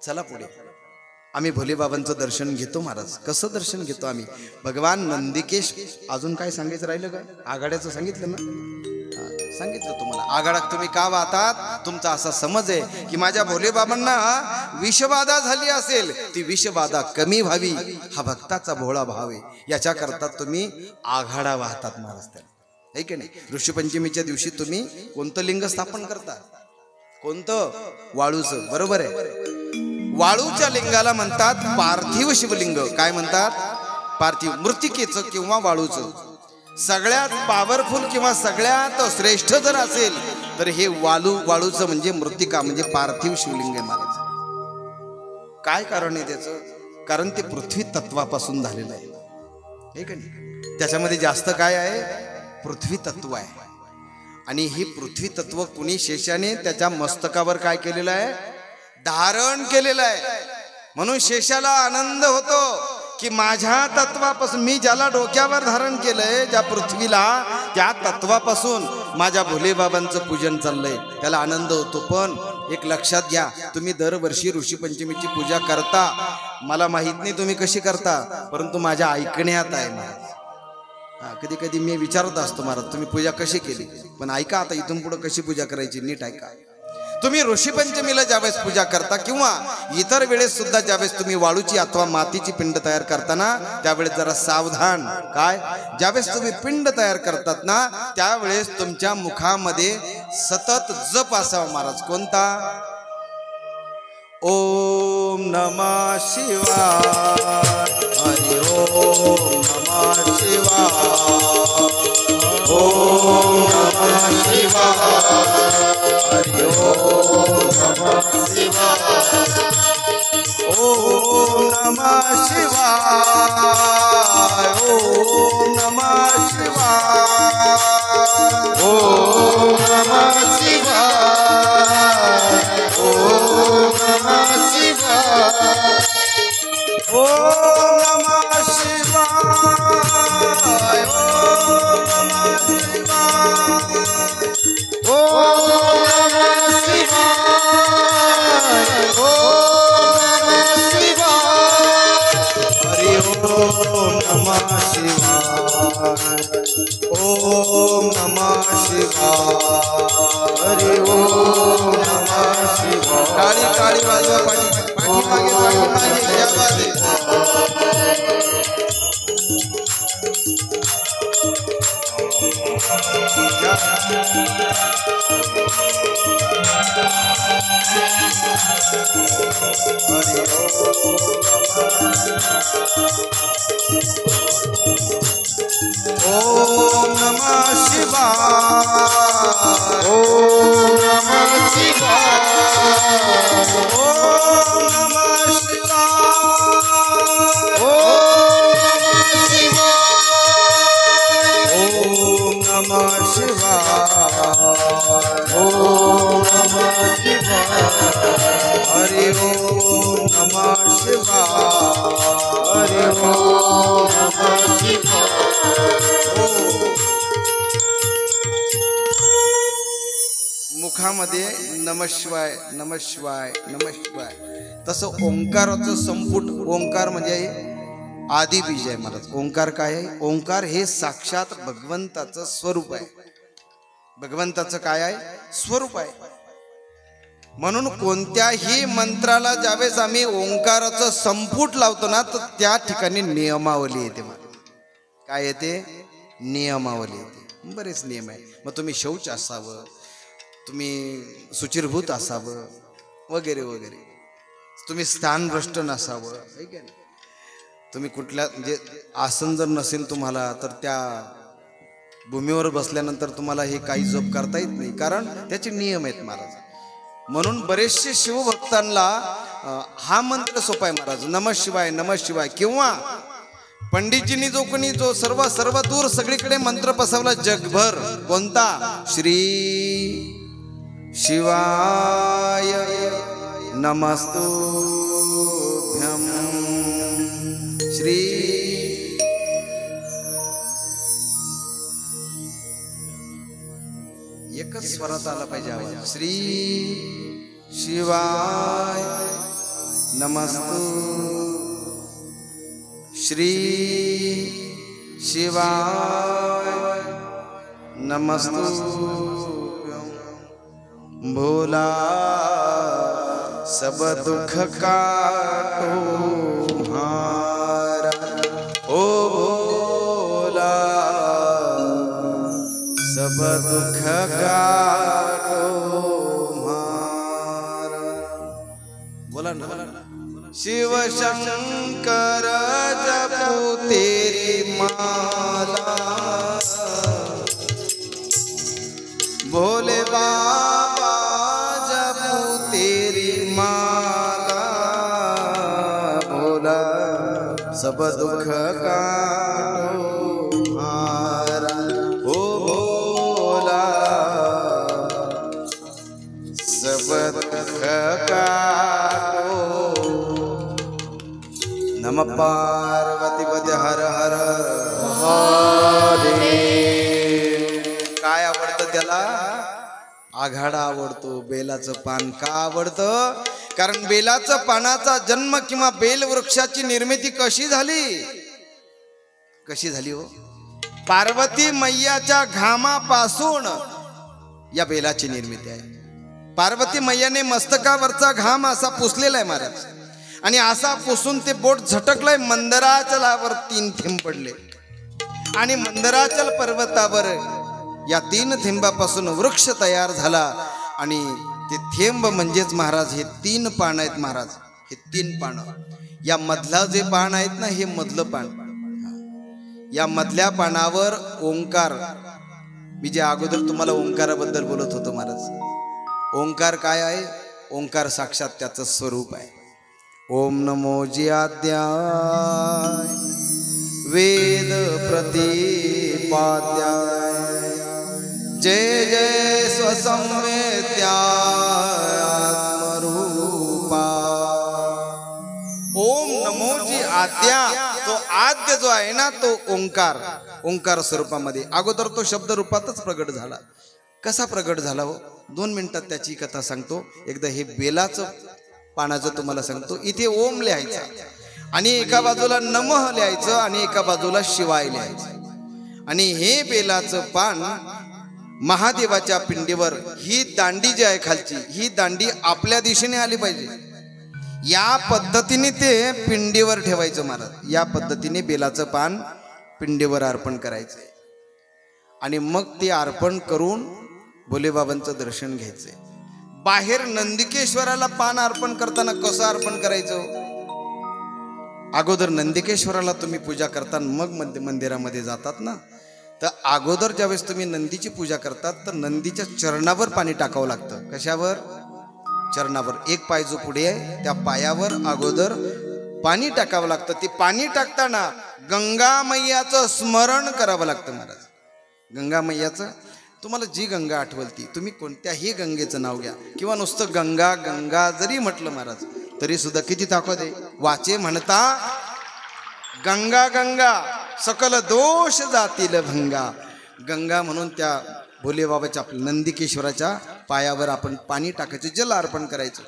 चला पुढे. आम्ही भोले बाबांचं दर्शन घेतो महाराज. कसं दर्शन घेतो आम्ही? भगवान नंदिकेश. अजून काय सांगायचं राहिलं का? आघाड्याचं सांगितलं ना, सांगितलं तुम्हाला. आघाडात तुम्ही का वाहतात? तुमचा असा समज आहे की माझ्या भोले बाबांना विषबाधा झाली असेल, ती विषबाधा कमी व्हावी हा भक्ताचा भोळा भाव आहे. याच्या करता तुम्ही आघाडा वाहतात महाराज. आहे की नाही? ऋषीपंचमीच्या दिवशी तुम्ही कोणतं लिंग स्थापन करता? कोणतं? वाळूचं. बरोबर आहे. वाळूच्या लिंगाला म्हणतात पार्थिव शिवलिंग. काय म्हणतात? पार्थिव. मृत्तिकेचं किंवा वाळूचं सगळ्यात पॉवरफुल किंवा सगळ्यात श्रेष्ठ जर असेल तर हे वाळूचं म्हणजे मृत्तिका म्हणजे पार्थिव शिवलिंग आहे महाराज. काय कारण आहे त्याचं? कारण ते पृथ्वी तत्वापासून झालेलं आहे का नाही? त्याच्यामध्ये जास्त काय आहे? पृथ्वी तत्व आहे. आणि ही पृथ्वी तत्व कुणी शेषाने त्याच्या मस्तकावर काय केलेलं आहे? धारण केलेलं आहे. म्हणून शेषाला आनंद होतो की माझ्या तत्वापासून, मी ज्याला डोक्यावर धारण केलंय, ज्या पृथ्वीला, त्या तत्वापासून माझ्या भोले बाबांचं पूजन चाललंय, त्याला आनंद होतो. पण एक लक्षात घ्या, तुम्ही दरवर्षी ऋषीपंचमीची पूजा करता. मला माहित नाही तुम्ही कशी करता, परंतु माझ्या ऐकण्यात आहे महाराज. कधी कधी मी विचारत असतो महाराज तुम्ही पूजा कशी केली, पण ऐका आता इथून पुढे कशी पूजा करायची नीट ऐका. तुम्ही ऋषीपंचमीला ज्यावेळेस पूजा करता किंवा इतर वेळेस सुद्धा ज्यावेळेस तुम्ही वाळूची अथवा मातीची पिंड तयार करताना त्यावेळेस जरा सावधान. काय? ज्यावेळेस तुम्ही पिंड तयार करतात ना त्यावेळेस तुमच्या मुखामध्ये सतत जप असावा महाराज. कोणता? ओम नमः शिवाय, हरि ओम नमः शिवाय, ओम नमः शिवाय, हरि ओम नमः शिवाय, ओम नमः शिवाय, ओम नमः शिवाय, ओम नमः शिवाय, ओम नमः शिवाय, ओम नमः शिवाय, ओम नमः शिवाय, ओम नमः शिवाय, ओम नमः शिवाय, हरि ओम नमः शिवाय, ओम नमः शिवाय, हरि ओम नमः शिवाय. काळी काळी वाजवा. पाठीमागे पाठीमागे या वाजे. ओम नमः शिवाय, ओम नमः ओम नमः शिवाय। मुखामध्ये नमः शिवाय नमः शिवाय नमः शिवाय, तसं ओंकाराचं संपुट, ओंकार म्हणजे आदि बीज आहे महाराज। ओंकार काय आहे? ओंकार हे साक्षात भगवंताचं स्वरूप आहे। भगवंताचं काय आहे? स्वरूप आहे। म्हणून कोणत्याही मंत्राला ज्यावेळेस आम्ही ओंकाराचं संपुट लावतो ना, तर त्या ठिकाणी नियमावली येते महाराज। काय येते? नियमावली येते। बरेच नियम आहे। मग तुम्ही शौच असावं, तुम्ही सुचिरभूत असावं, वगैरे वगैरे, तुम्ही स्थानभ्रष्ट नसावं, आहे की नाही? तुम्ही कुठल्या म्हणजे आसन जर नसेल तुम्हाला, तर त्या भूमीवर बसल्यानंतर तुम्हाला हे काही जप करता येत नाही, कारण त्याचे नियम आहेत महाराज। म्हणून बरेचसे शिवभक्तांना हा मंत्र सोपा आहे महाराज, नमः शिवाय नमः शिवाय। किंवा पंडितजींनी जो सर्व दूर सगळीकडे मंत्र पसरवला जगभर, कोणता? श्री शिवाय नमस्तुभ्यं, श्री एकच स्वरात आला पाहिजे आवाज, श्री शिवाय नमस्तु, श्री शिवाय नमस्तुभ्यं। भोला सब दुख काटो हारा, ओ भोला सब दुख काटो हारा। बोला ना, शिव शंकर जपो तेरी माला, भोले बाबा जपो तेरी माला, भोला सब दुख काटो हारा, ओ भोला सब दुख काटो। नमः पार्वती पते हर हर महादेव। काय आवडतं त्याला? आघाडा आवडतो। बेलाचं पान का आवडतं? कारण बेलाचं पानाचा जन्म किंवा बेल वृक्षाची निर्मिती कशी झाली? कशी झाली हो? पार्वती मैयाच्या घामापासून या बेलाची निर्मिती आहे। पार्वती मैयाने मस्तकावरचा घाम असा पुसलेला आहे महाराज, आणि असा पुसून ते बोट झटकलंय, मंदराचलावर 3 थेंब पडले, आणि मंदराचल पर्वतावर या 3 थेंबापासून वृक्ष तयार झाला। आणि ते थेंब म्हणजेच महाराज हे 3 पान आहेत महाराज। हे 3 पान, या मधला जे पान आहेत ना, हे मधलं पान, या मधल्या पानावर ओंकार। मी जे अगोदर तुम्हाला ओंकाराबद्दल बोलत होतो महाराज, ओंकार काय आहे? ओंकार साक्षात त्याचं स्वरूप आहे। ओम नमो जियाद्याय वेद प्रतिपाद्याय, जय जय स्वसंवेद्यात्मरूपा। ओम नमो जी आद्या, तो आद्य जो आहे ना, तो ओंकार, ओंकार स्वरूपामध्ये अगोदर तो शब्द रूपातच प्रगट झाला। कसा प्रगट झाला हो? 2 मिनिटात त्याची कथा सांगतो। एकदा हे बेलाचं पानाचं तुम्हाला सांगतो। इथे ओम लिहायचा, आणि एका बाजूला नमः लिहायचं, आणि एका बाजूला शिवाय लिहायचं। आणि हे बेलाचं पान महादेवाच्या पिंडीवर, ही दांडी जी आहे खालची, ही दांडी आपल्या दिशेने आली पाहिजे, या पद्धतीने ते पिंडीवर ठेवायचं महाराज। या पद्धतीने बेलाचं पान पिंडीवर अर्पण करायचं, आणि मग ते अर्पण करून भोलेबाबांचं दर्शन घ्यायचंय। बाहेर नंदिकेश्वराला पान अर्पण करताना कसं अर्पण करायचं? अगोदर नंदिकेश्वराला तुम्ही पूजा करता, मग मंदिरामध्ये जातात ना, तर अगोदर ज्यावेळेस तुम्ही नंदीची पूजा करतात, तर नंदीच्या चरणावर पाणी टाकावं लागतं। कशावर? चरणावर। एक पाय जो पुढे आहे त्या पायावर अगोदर पाणी टाकावं लागतं। ते पाणी टाकताना गंगा मैयाचं स्मरण करावं लागतं महाराज। गंगा मैयाचं, तुम्हाला जी गंगा आठवल ती, तुम्ही कोणत्याही गंगेचं नाव घ्या, किंवा नुसतं गंगा गंगा जरी म्हटलं महाराज, तरी सुद्धा किती ताकद आहे। वाचे म्हणता गंगा गंगा सकल दोष जातील भंगा. गंगा म्हणून त्या भोलेबाबाच्या नंदिकेश्वराच्या पायावर आपण पाणी टाकायचं, जल अर्पण करायचं.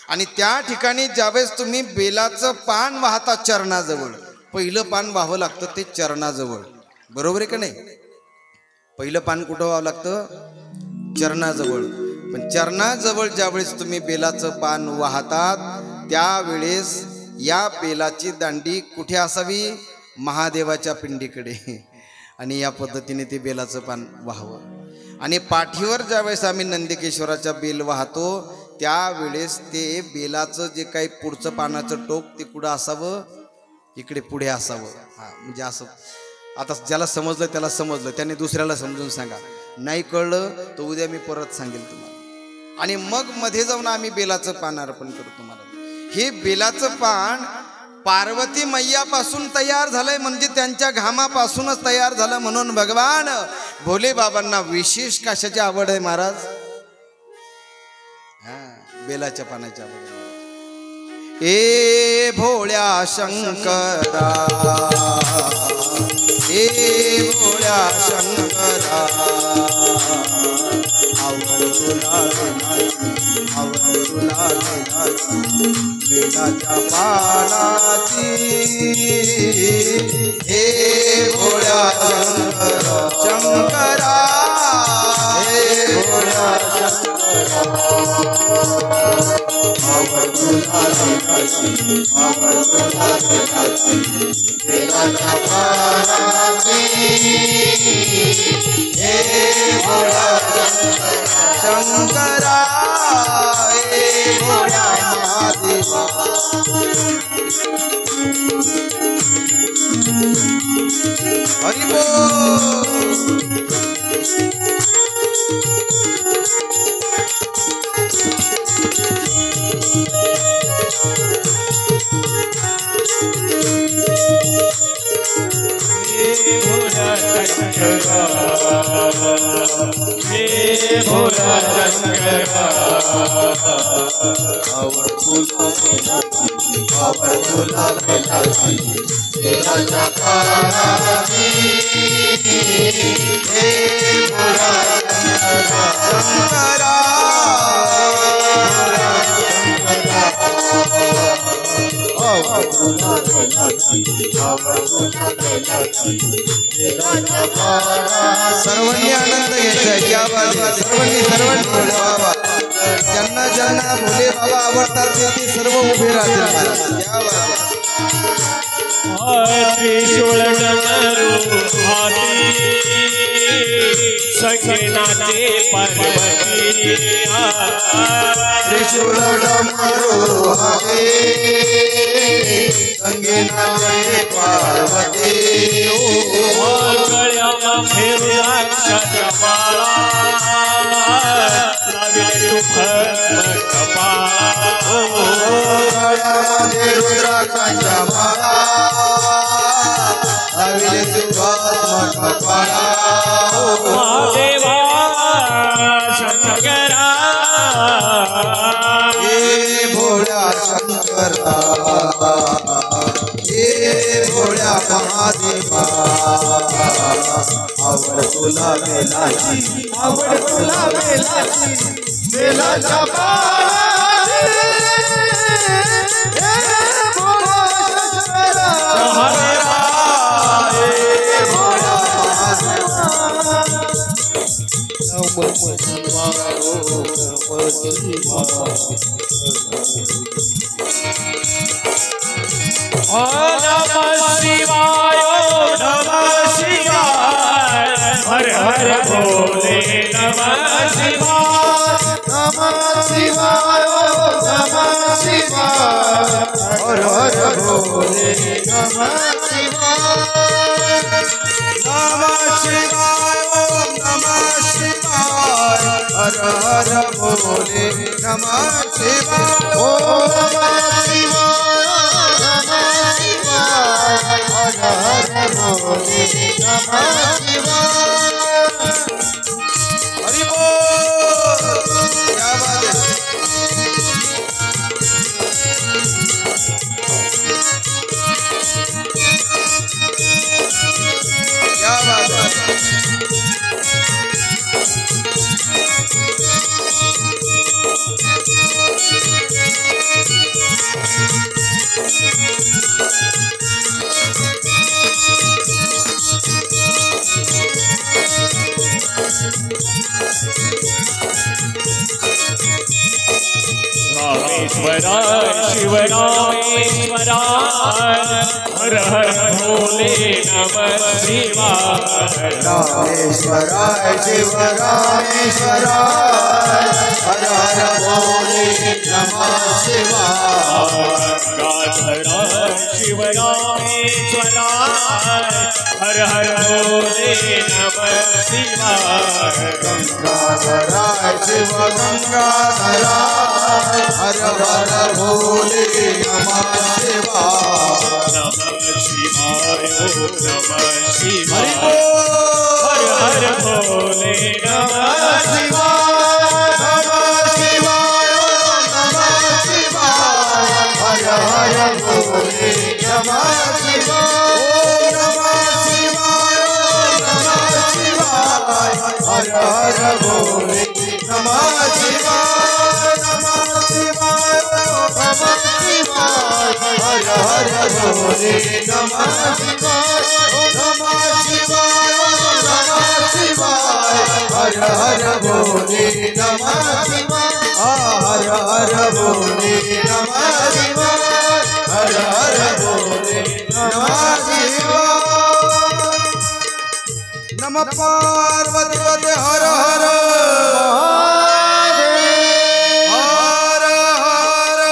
आणि त्या ठिकाणी ज्यावेळेस तुम्ही बेलाचं पान वाहता चरणाजवळ, पहिलं पान व्हावं लागतं ते चरणाजवळ, बरोबर आहे का नाही? पहिलं पान कुठं व्हावं लागतं? चरणाजवळ. पण चरणाजवळ ज्यावेळेस तुम्ही बेलाचं पान वाहतात त्यावेळेस या बेलाची दांडी कुठे असावी? महादेवाच्या पिंडीकडे. आणि या पद्धतीने ते बेलाचं पान व्हावं. आणि पाठीवर ज्यावेळेस आम्ही नंदिकेश्वराच्या बेल वाहतो त्यावेळेस ते बेलाचं जे काही पुढचं पानाचं टोक ते कुठं असावं? इकडे पुढे असावं. हा, म्हणजे असं. आता ज्याला समजलं त्याला समजलं, त्याने दुसऱ्याला समजून सांगा. नाही कळलं तर उद्या मी परत सांगेल तुम्हाला. आणि मग मध्ये जाऊन आम्ही बेलाचं पान अर्पण करतो तुम्हाला. हे बेलाचं पान पार्वती मैयापासून तयार झालंय, म्हणजे त्यांच्या घामापासूनच तयार झालं. म्हणून भगवान भोले बाबांना विशेष कशाची आवड आहे महाराज? हा, बेलाच्या पानाची आवड आहे. ए भोळ्या शंकरा, ए भोळ्या शंकरा, आवड तुला आवड तुला बेलाच्या पानाची. हे भोळ्या शंकरा, हे भोळ्या शंकरा, आवड तुला आवड तुला बेलाच्या पानाची. हे भोळ्या शंकरा, हे भोळ्या महादेवा. हरि बोल. हे भोला शंकरा, आवड तुला आवड तुला बेलाच्या पानाची. हे भोला शंकरा, आवड तुला सर्वांनी आनंद घ्यायचा. क्या बात आहे. सर्वांनी बाबा ज्यांना ज्यांना भोले बाबा आवडतात ते सर्व उभे राहतील. क्या बात आहे. त्रिशूळ डमरू हाती सखनाचे पार्वती. त्रिशूळ डमरू हाती संगीनाचे पार्वती. गळ्यामध्ये रुद्राक्षाच्या माळा लावेल भस्म कपाळा. गळ्यामध्ये रुद्राक्षाच्या माळा लावेल भस्म कपाळा. महादेवा शंकरा, हे भोळ्या शंकरा, हे भोळ्या महादेवा, आवड तुला बेलाची आवड तुला बेलाची बेलाच्या पानाची. हे भोळ्या शंकरा, हे भोळ्या महादेवा. नमः शिवाय, नमः शिवाय. नमः शिवाय, नमः शिवाय, हर हर भोले नमः शिवाय. नमः शिवाय, नमः शिवाय, हर हर भोले नमः शिवाय. नमः शिवाय, नमः शिवाय, हर हर भोले नमः शिवाय. ओम नमः शिवाय, नमः शिवाय, हर हर भोले नमः शिवाय. हरि बोल. क्या बात है. रामेश्वराय शिव रामेश्वराय हर हर भोले नमः शिवाय रामेश्वराय शिव रामेश्वराय हर हर भोले नमः शिवाय गंगाधराय शिव रामेश्वराय हर हर भोले नमः शिवाय गंगाधराय शिव गंगाधराय हर हर भोले नमः शिवाय नमः शिवाय नमः शिवाय हर हर भोले नमः शिवाय नमः शिवाय नमः शिवाय हर हर भोले नमः शिवाय नमः शिवाय नमः शिवाय हर हर भोले नमः शिवाय नमः शिवाय नमः शिवाय हर हर भोले नमः शिवाय नमः शिवाय नमः शिवाय हर हर भोले नमः शिवाय हर हर भोले नमः शिवाय हर हर भोले नमः शिवाय नमः पार्वती पते हर हर हर हर हर हर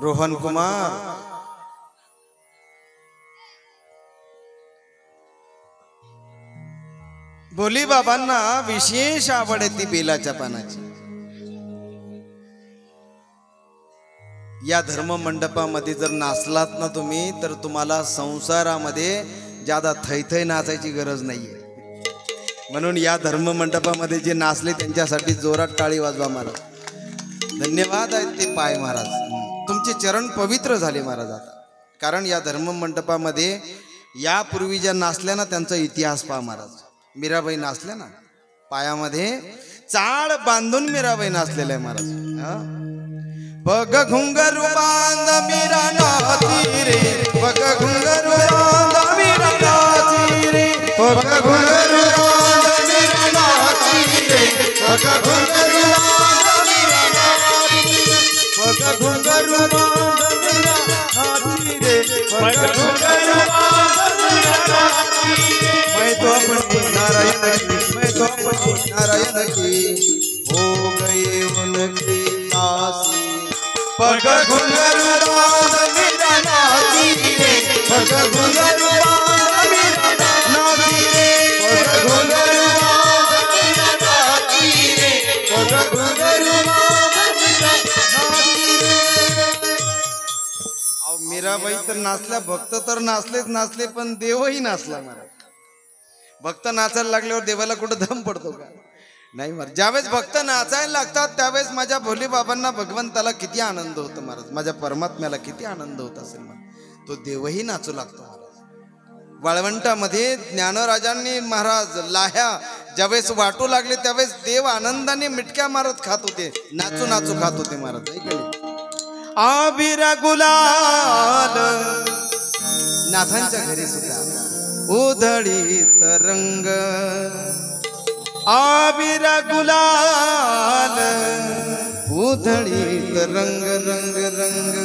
रोहन कुमार भोली बाबांना विशेष आवड आहे ती बेलाच्या पानाची. या धर्म मंडपामध्ये जर नाचलात ना तुम्ही तर तुम्हाला संसारामध्ये ज्यादा थैथै नाचायची गरज नाहीये. म्हणून या धर्म मंडपामध्ये जे नाचले त्यांच्यासाठी जोरात टाळी वाजवा महाराज. धन्यवाद आहेत ते पाय महाराज. तुमचे चरण पवित्र झाले महाराज आता. कारण या धर्म मंडपामध्ये यापूर्वी ज्या नाचल्या ना त्यांचा इतिहास पहा महाराज. मीराबाई नाचल्या ना पायामध्ये चाळ बांधून मीराबाई नाचलेल्या आहे महाराज. बघ घुंगरू बांध मीरा नाची रे बघ घुंगरू बांध मीरा नाची रे बघ घुंगरू बांध मीरा नाची रे बघ घुंगरू बांध मीरा नाची बघ घुंगरू बांध मीरा नाची रे बघ घुंगरू बांध मीरा नाची मैं तो अपनी नारायण की मैं तो अपनी नारायण की हो गए उनकी दासी. बघ घुंगरू बांध मीरा नाची रे बघ घुंगरू बांध मीरा नाची रे बघ घुंगरू बांध मीरा नाची रे बघ घुंगरू बांध मीरा नाची रे. अहो मीराबाई तर नाचल्या भक्त तर नाचले पण देवही नाचला महाराज. भक्त नाचायला लागल्यावर देवाला कुठं दम पडतो का? नाही महाराज. ज्यावेळेस भक्त नाचायला लागतात त्यावेळेस माझ्या भोले बाबांना भगवंताला किती आनंद होतो महाराज. माझ्या परमात्म्याला किती आनंद होत असेल महाराज. तो देवही नाचू लागतो महाराज. वाळवंटामध्ये ज्ञानराजांनी महाराज लाह्या ज्यावेळेस वाटू लागले त्यावेळेस देव आनंदाने मिटक्या मारत खात होते. नाचू नाचू खात होते महाराज. ऐकले आबिरा गुलाल नाथांच्या घरी सुद्धा उधळीत रंग आबिरा गुलाल उधळीत रंग रंग रंग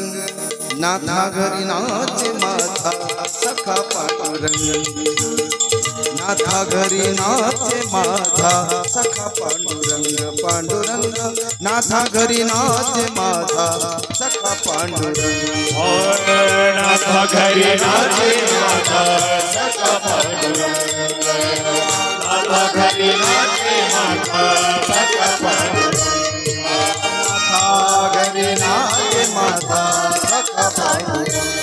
नाथा घरी नाचे माझा सखा पांडुरंग नाथा घरी नाचे माझा सखा पांडुरंग पांडुरंग नाथा घरी नाचे माझा सखा पांडुरंग नाथा घरी नाचे माझा सखा पांडुरंग नाथा घरी नाचे माझा सखा पांडुरंग नाथा घरी नाचे माझा सखा पांडुरंग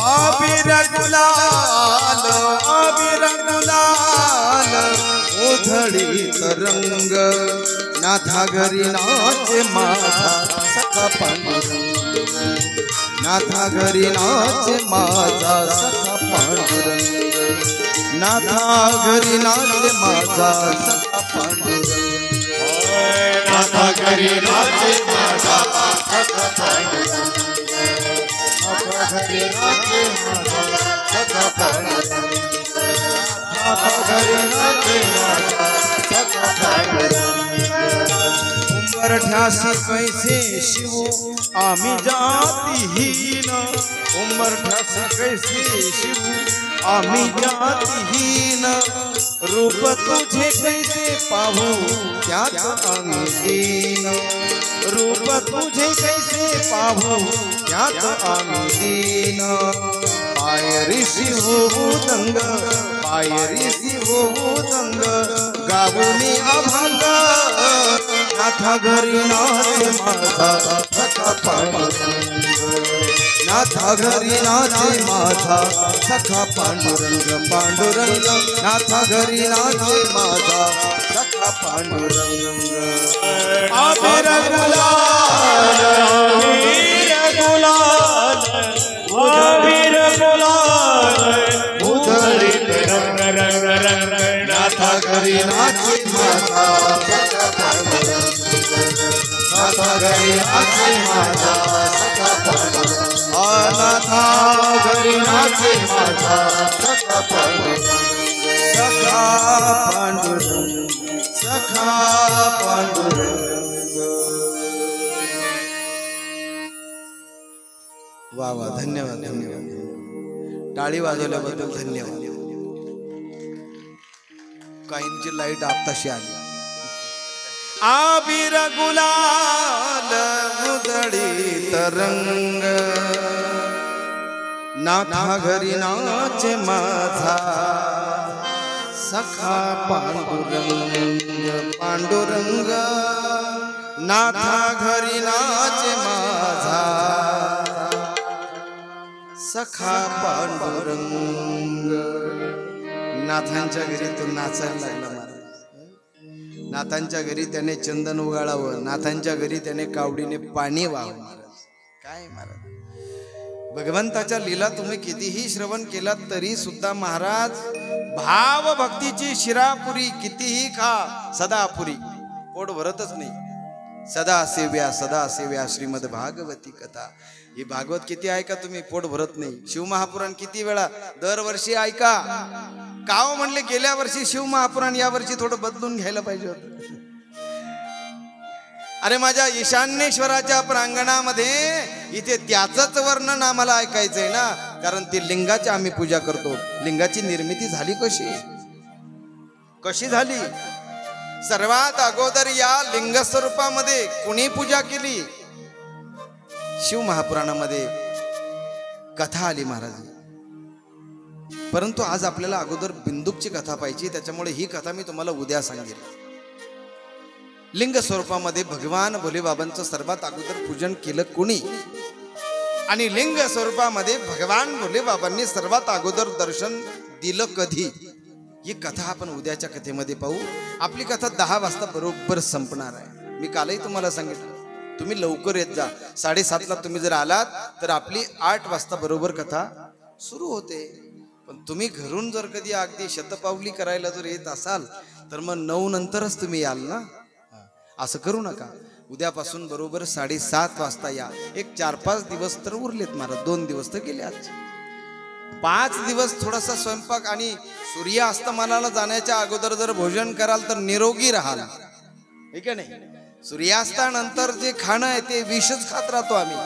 आबिरा गुलाल उधळीत रंग नाथा घरी नाचे माझा सखा पांडुरंग नाथा घरी नाचे माझा सखा पांडुरंग नाथा घरी नाचे माझा सखा पांडुरंग नाथा घरी नाचे माझा सखा पांडुरंग घरी नाचे माझा सखा पांडुरंग नाथा घरी नाचे माझा सखा पांडुरंग उंबरठ्यासी कैसे शिव आम्ही जातीहीन उंबरठ्यासी कैसे शिव आम्ही जातीहीन रूप तुझे कैसे पाहू त्यात आम्ही दीन रूप तुझे कैसे पाहू त्यात आम्ही दीन पायरीशी होऊ दंग पायरीशी होऊ दंग गावनी अभंग नाथा घरी नाचे माझा सखा पांडुरंग नाथा घरी नाचे माझा सखा पांडुरंग पांडुरंग नाथा घरी नाचे माझा सखा पांडुरंग अबीर गुलाल अबीर गुलाल उधळीत रंग रंग रंग नाथा घरी नाचे माझा सखा पांडुरंग नाथा घरी नाचे माझा सखा पांडुरंग अनाथा घरी नाचे माझा सखा पांडुरंग सखा पांडुरंग सखा पांडुरंग वा वा धन्यवाद धन्यवाद टाळी वाजवल्याबद्दल धन्यवाद काहींची लाईट आत्ताशी आली आबीर गुलाल उधळीत रंग नाथा घरी नाचे माझा सखा पांडुरंग पांडुरंग नाथा घरी नाचे माझा सखा पांडुरंग नाथांच्या घरी तो नाचायला लागला महाराज नाथांच्या घरी त्याने चंदन उगाळावं नाथांच्या घरी त्याने कावडीने पाणी व्हावं महाराज काय महाराज भगवंताच्या लीला तुम्ही कितीही श्रवण केलात तरी सुद्धा महाराज भाव भक्तीची शिरापुरी कितीही खा सदा अपुरी पोट भरतच नाही सदा सेव्या श्रीमद भागवती कथा ही भागवत किती ऐका तुम्ही पोट भरत नाही शिवमहापुराण किती वेळा दरवर्षी ऐका काव म्हणले गेल्या वर्षी शिवमहापुराण या वर्षी थोडं बदलून घ्यायला पाहिजे होतं अरे माझ्या ईशान्येश्वराच्या प्रांगणामध्ये इथे त्याचंच वर्णन आम्हाला ऐकायचंय ना कारण ती लिंगाची आम्ही पूजा करतो लिंगाची निर्मिती झाली कशी झाली सर्वात अगोदर या लिंग स्वरूपामध्ये कुणी पूजा केली शिव महापुराणामध्ये कथा आली महाराज परंतु आज आपल्याला अगोदर बिंदुकची कथा पाहिजे त्याच्यामुळे ही कथा मी तुम्हाला उद्या सांगेन लिंग स्वरूपामध्ये भगवान भोलेबाबांचं सर्वात अगोदर पूजन केलं कुणी आणि लिंग स्वरूपामध्ये भगवान भोलेबाबांनी सर्वात अगोदर दर्शन दिलं कधी ही कथा आपण उद्याच्या कथेमध्ये पाहू आपली कथा 10 वाजता बरोबर संपणार आहे मी कालही तुम्हाला सांगितलं तुम्ही लवकर येत जा 7:30ला तुम्ही जर आलात तर आपली 8 वाजता बरोबर कथा सुरू होते पण तुम्ही घरून जर कधी अगदी शतपावली करायला जर येत असाल तर मग 9 नंतरच तुम्ही याल ना असं करू नका उद्यापासून बरोबर 7:30 वाजता या एक 4-5 दिवस तर उरलेत महाराज 2 दिवस तर गेले आज 5 दिवस थोडासा स्वयंपाक आणि सूर्यास्तमानाला जाण्याच्या अगोदर जर भोजन कराल तर निरोगी राहाल ठीक आहे नाही सूर्यास्तानंतर जे खाणं आहे ते विषच खात राहतो आम्ही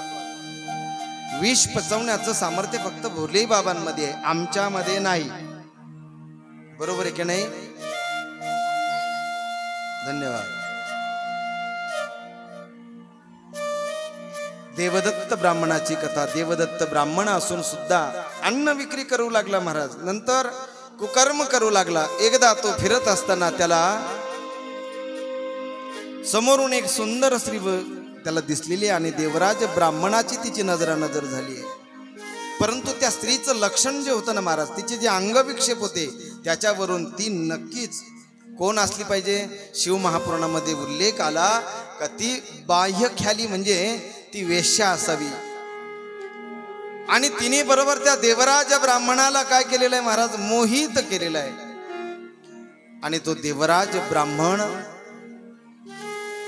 विष पचवण्याचं सामर्थ्य फक्त भोले बाबांमध्ये आहे आमच्यामध्ये नाही बरोबर आहे की नाही धन्यवाद देवदत्त ब्राह्मणाची कथा देवदत्त ब्राह्मण असून सुद्धा अन्न विक्री करू लागला महाराज नंतर कुकर्म करू लागला एकदा तो फिरत असताना त्याला समोरून एक सुंदर स्त्री त्याला दिसलेली आणि देवराज ब्राह्मणाची तिची नजरानजर झाली आहे परंतु त्या स्त्रीचं लक्षण जे होतं ना महाराज तिचे जे अंगविक्षेप होते त्याच्यावरून ती नक्कीच कोण असली पाहिजे शिव महापुराणामध्ये उल्लेख आला का ती बाह्य ख्याली म्हणजे ती वेश्या असावी आणि तिने बरोबर त्या देवराज ब्राह्मणाला काय केलेलं आहे महाराज मोहित केलेलं आहे आणि तो देवराज ब्राह्मण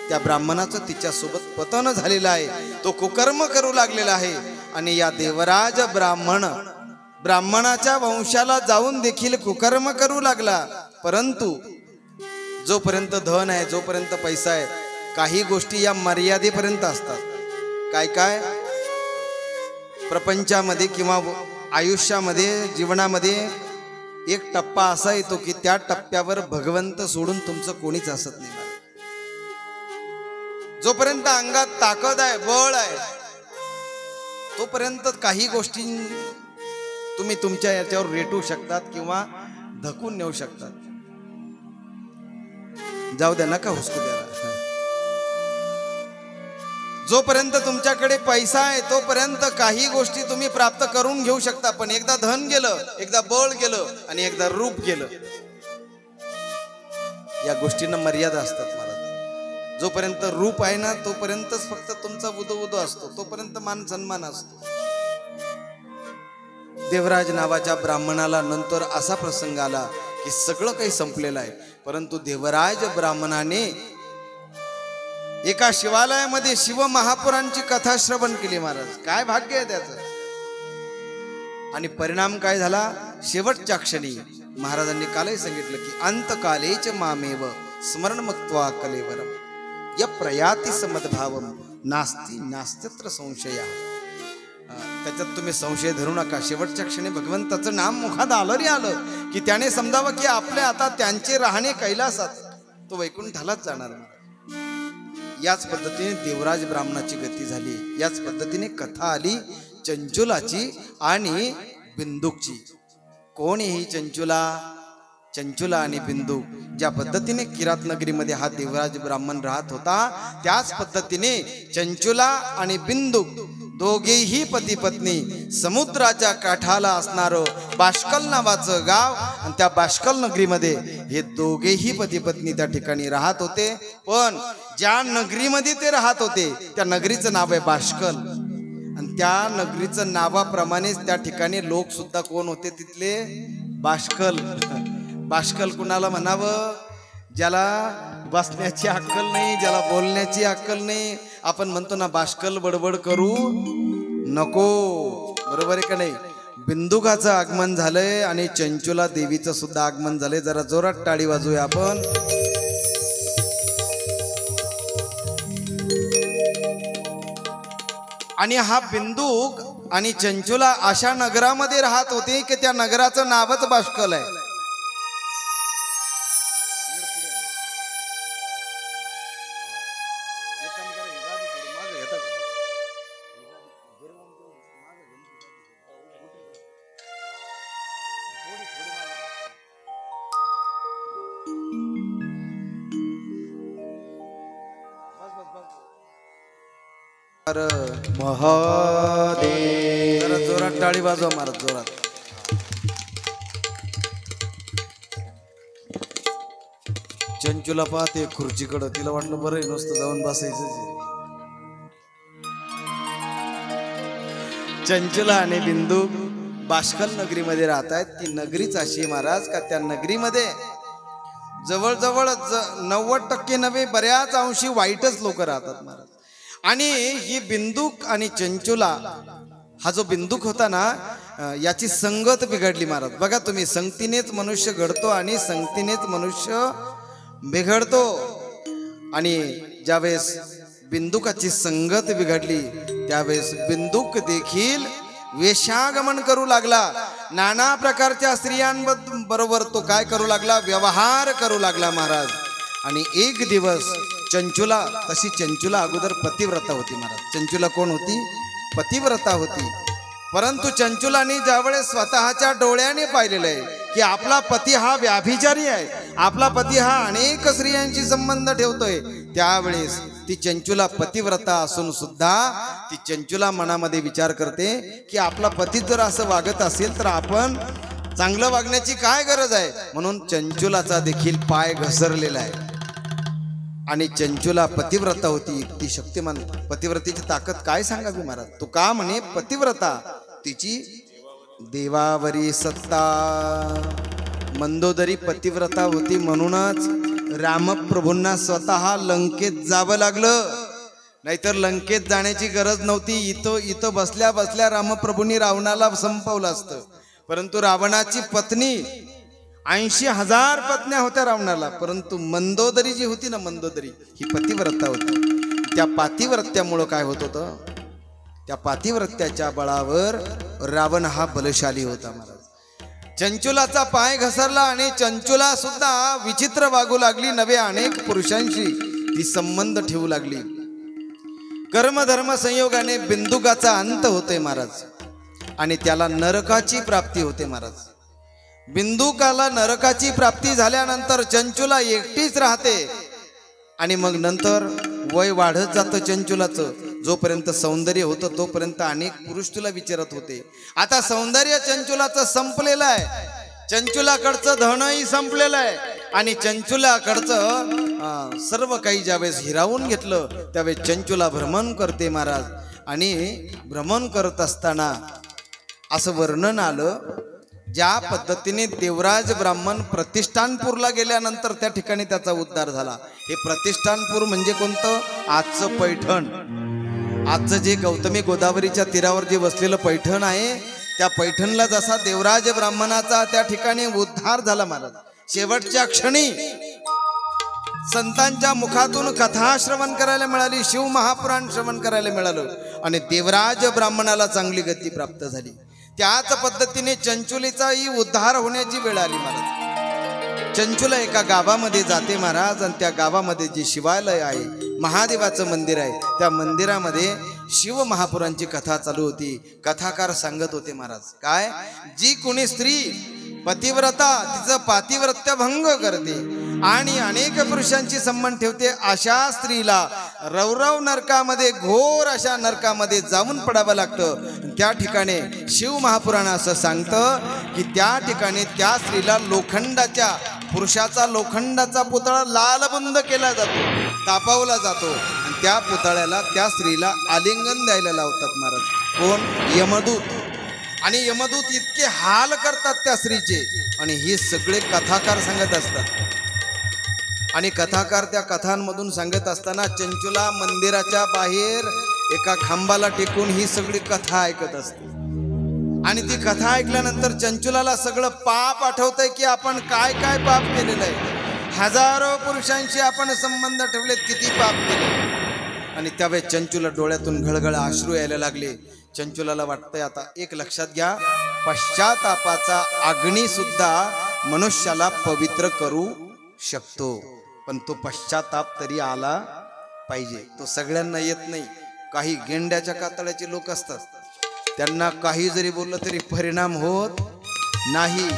त्या ब्राह्मणाचं तिच्यासोबत पतन झालेलं आहे तो कुकर्म करू लागलेला आहे आणि या देवराज ब्राह्मणाच्या वंशाला जाऊन देखील कुकर्म करू लागला. परंतु जोपर्यंत धन आहे, जोपर्यंत पैसा आहे, काही गोष्टी या मर्यादेपर्यंत असतात. काय काय प्रपंचामध्ये किंवा आयुष्यामध्ये, जीवनामध्ये एक टप्पा असा येतो की त्या टप्प्यावर भगवंत सोडून तुमचं कोणीच असत नाही. जोपर्यंत अंगात ताकद आहे, बळ आहे, तोपर्यंत काही गोष्टी तुम्ही तुमच्या याच्यावर रेटू शकतात किंवा धकून नेऊ शकतात. जाऊ द्या, नका हुसकू द्या. जोपर्यंत तुमच्याकडे पैसा आहे तोपर्यंत काही गोष्टी तुम्ही प्राप्त करून घेऊ शकता. पण एकदा धन गेलं, एकदा बळ गेलं आणि एकदा रूप गेलं, या गोष्टींना मर्यादा असतात महाराज. जोपर्यंत रूप आहे ना तोपर्यंतच फक्त तुमचा उदो असतो, तोपर्यंत मान सन्मान असतो. देवराज नावाच्या ब्राह्मणाला नंतर असा प्रसंग आला की सगळं काही संपलेलं आहे. परंतु देवराज ब्राह्मणाने एका शिवालयामध्ये शिव महापुरांची कथा श्रवण केली महाराज. काय भाग्य आहे त्याचं. आणि परिणाम काय झाला, शेवटच्या क्षणी महाराजांनी कालही सांगितलं की अंतकालेच मामेव स्मरण मक्त्वा कलेवरम य प्रयाती समद्भावम नास्ती नास्त्यत्र संशया. त्याच्यात तुम्ही संशय धरू नका. शेवटच्या क्षणी भगवंताचं नाम मुखात आलं रे आलं की त्याने समजावं की आपले आता त्यांचे राहणे कैलासात, तो वैकुंठालाच जाणार. याच पद्धतीने देवराज ब्राह्मणाची गती झाली. याच पद्धतीने कथा आली चंचुलाची आणि बिंदुकची. कोण ही चंचुला आणि बिंदुक. ज्या पद्धतीने किरात नगरीमध्ये हा देवराज ब्राह्मण राहत होता, त्याच पद्धतीने चंचुला आणि बिंदुक दोघेही पती पत्नी समुद्राच्या काठाला असणारं बाष्कल नावाचं गाव, आणि त्या बाष्कल नगरीमध्ये हे दोघेही पती पत्नी त्या ठिकाणी राहत होते. पण ज्या नगरीमध्ये ते राहत होते त्या नगरीचं नाव आहे बाष्कल. आणि त्या नगरीचं नावाप्रमाणेच त्या ठिकाणी लोक सुद्धा कोण होते तिथले, बाष्कल. बाष्कल कुणाला म्हणावं, ज्याला बसण्याची अक्कल नाही, ज्याला बोलण्याची अक्कल नाही. आपण म्हणतो ना बाष्कल बडबड करू नको, बरोबर आहे का नाही. बिंदुकाचं आगमन झालंय आणि चंचुला देवीचं सुद्धा आगमन झालंय. जरा जोरात टाळी वाजूया आपण. आणि हा बिंदुक आणि चंचुला अशा नगरामध्ये राहत होते की त्या नगराचं नावच बाष्कल आहे. महादेव, जरा जोरात टाळी वाजवा महाराज, जोरात. चंचुला पाहते खुर्चीकडं, तिला वाटलं बरं नुसतं जाऊन बसायचं. चंचुला आणि बिंदू बाष्कल नगरीमध्ये राहत आहेत. ती नगरीच अशी महाराज का त्या नगरीमध्ये जवळजवळ 90% नव्हे, बऱ्याच अंशी वाईटच लोक राहतात महाराज. आणि ही बिंदुक आणि चंचुला, हा जो बिंदुक होता ना, याची संगत बिघडली महाराज. बघा तुम्ही, संगतीनेच मनुष्य घडतो आणि संगतीनेच मनुष्य बिघडतो. आणि ज्यावेळेस बिंदुकाची संगत बिघडली त्यावेळेस बिंदुक देखील वेश्यागमन करू लागला. नाना प्रकारच्या स्त्रियांबरोबर तो काय करू लागला, व्यवहार करू लागला महाराज. आणि एक दिवस चंचुला, तशी चंचुला अगोदर पतिव्रता होती महाराज. चंचुला कोण होती, पतिव्रता होती. परंतु चंचुलाने ज्यावेळेस स्वतःच्या डोळ्याने पाहिलेलं आहे की आपला पती हा व्याभिचारी आहे, आपला पती हा अनेक स्त्रियांशी संबंध ठेवतोय, त्यावेळेस ती चंचुला पतिव्रता असून सुद्धा ती चंचुला मनामध्ये विचार करते की आपला पती जर असं वागत असेल तर आपण चांगलं वागण्याची काय गरज आहे. म्हणून चंचुलाचा देखील पाय घसरलेला आहे. आणि चंचुला पतिव्रता होती, ती शक्तिमान. पतिव्रतेची ताकद काय सांगावी महाराज. तो का म्हणे पतिव्रता, तिची देवावरी सत्ता. मंदोदरी पतिव्रता होती म्हणूनच रामप्रभूंना स्वतः लंकेत जावं लागलं. नाहीतर लंकेत जाण्याची गरज नव्हती. इथं बसल्या बसल्या रामप्रभूंनी रावणाला संपवलं असतं. परंतु रावणाची पत्नी 80,000 पत्न्या होत्या रावणाला, परंतु मंदोदरी जी होती ना, मंदोदरी ही पतिव्रता होती. त्या पातिव्रत्यामुळं काय होत होतं, त्या पातिव्रत्याच्या बळावर रावण हा बलशाली होता महाराज. चंचुलाचा पाय घसरला आणि चंचुला सुद्धा विचित्र वागू लागली. नवे अनेक पुरुषांशी ती संबंध ठेवू लागली. कर्मधर्म संयोगाने बिंदुकाचा अंत होते महाराज आणि त्याला नरकाची प्राप्ती होते महाराज. बिंदुकाला नरकाची प्राप्ती झाल्यानंतर चंचुला एकटीच राहते आणि मग नंतर वय वाढत जातं चंचुलाचं. जोपर्यंत सौंदर्य होतं तोपर्यंत अनेक पुरुष तुला विचारत होते. आता सौंदर्य चंचुलाचं संपलेलं आहे, चंचुलाकडचं धनही संपलेलं आहे आणि चंचुलाकडचं सर्व काही ज्यावेळेस हिरावून घेतलं त्यावेळेस चंचुला भ्रमण करते महाराज. आणि भ्रमण करत असताना असं वर्णन आलं, ज्या पद्धतीने देवराज ब्राह्मण प्रतिष्ठानपूरला गेल्यानंतर त्या ठिकाणी त्याचा उद्धार झाला. हे प्रतिष्ठानपूर म्हणजे कोणतं, आजचं पैठण. आजचं जे गौतमी गोदावरीच्या तीरावर जे बसलेलं पैठण आहे, त्या पैठणला जसा देवराज ब्राह्मणाचा त्या ठिकाणी उद्धार झाला महाराज. शेवटच्या क्षणी संतांच्या मुखातून कथा श्रवण करायला मिळाली, शिव महापुराण श्रवण करायला मिळालं आणि देवराज ब्राह्मणाला चांगली गती प्राप्त झाली. त्याच पद्धतीने चंचुलीचाही उद्धार होण्याची वेळ आली महाराज. चंचुला एका गावामध्ये जाते महाराज आणि त्या गावामध्ये जे शिवालय आहे, महादेवाचं मंदिर आहे, त्या मंदिरामध्ये शिव महापुरांची कथा चालू होती. कथाकार सांगत होते महाराज, काय जी कोणी स्त्री पतिव्रता तिचं पातिव्रत्य भंग करते आणि अनेक पुरुषांची संबंध ठेवते, अशा स्त्रीला रवरव नरकामध्ये, घोर अशा नरकामध्ये जाऊन पडावं लागतं. त्या ठिकाणी शिव महापुराण असं सांगतं की त्या ठिकाणी त्या स्त्रीला लोखंडाच्या, पुरुषाचा लोखंडाचा पुतळा लालबुंद केला जातो, तापवला जातो आणि त्या पुतळ्याला, त्या स्त्रीला आलिंगन द्यायला लावतात महाराज. कोण, यमदूत. आणि यमदूत इतके हाल करतात त्या स्त्रीचे आणि हे सगळे कथाकार सांगत असतात. आणि कथाकार त्या कथांमधून सांगत असताना चंचुला मंदिराच्या बाहेर एका खांबाला टेकून ही सगळी कथा ऐकत असते. आणि ती कथा ऐकल्यानंतर चंचुलाला सगळं पाप आठवतंय की आपण काय काय पाप केलेलं आहे. हजारो पुरुषांशी आपण संबंध ठेवलेत, किती पाप केले. आणि त्यावेळेस चंचुला डोळ्यातून घळघळ अश्रू यायला लागले. चंचुलाला वाटतंय आता एक लक्षात घ्या, पश्चातापाचा अग्नी सुद्धा मनुष्याला पवित्र करू शकतो, पण तो पश्चाताप तरी आला पाहिजे. तो सगळ्यांना येत नाही. काही गेंड्याच्या कातळ्याचे लोक असतात, त्यांना काही जरी बोललं तरी परिणाम होत नाही.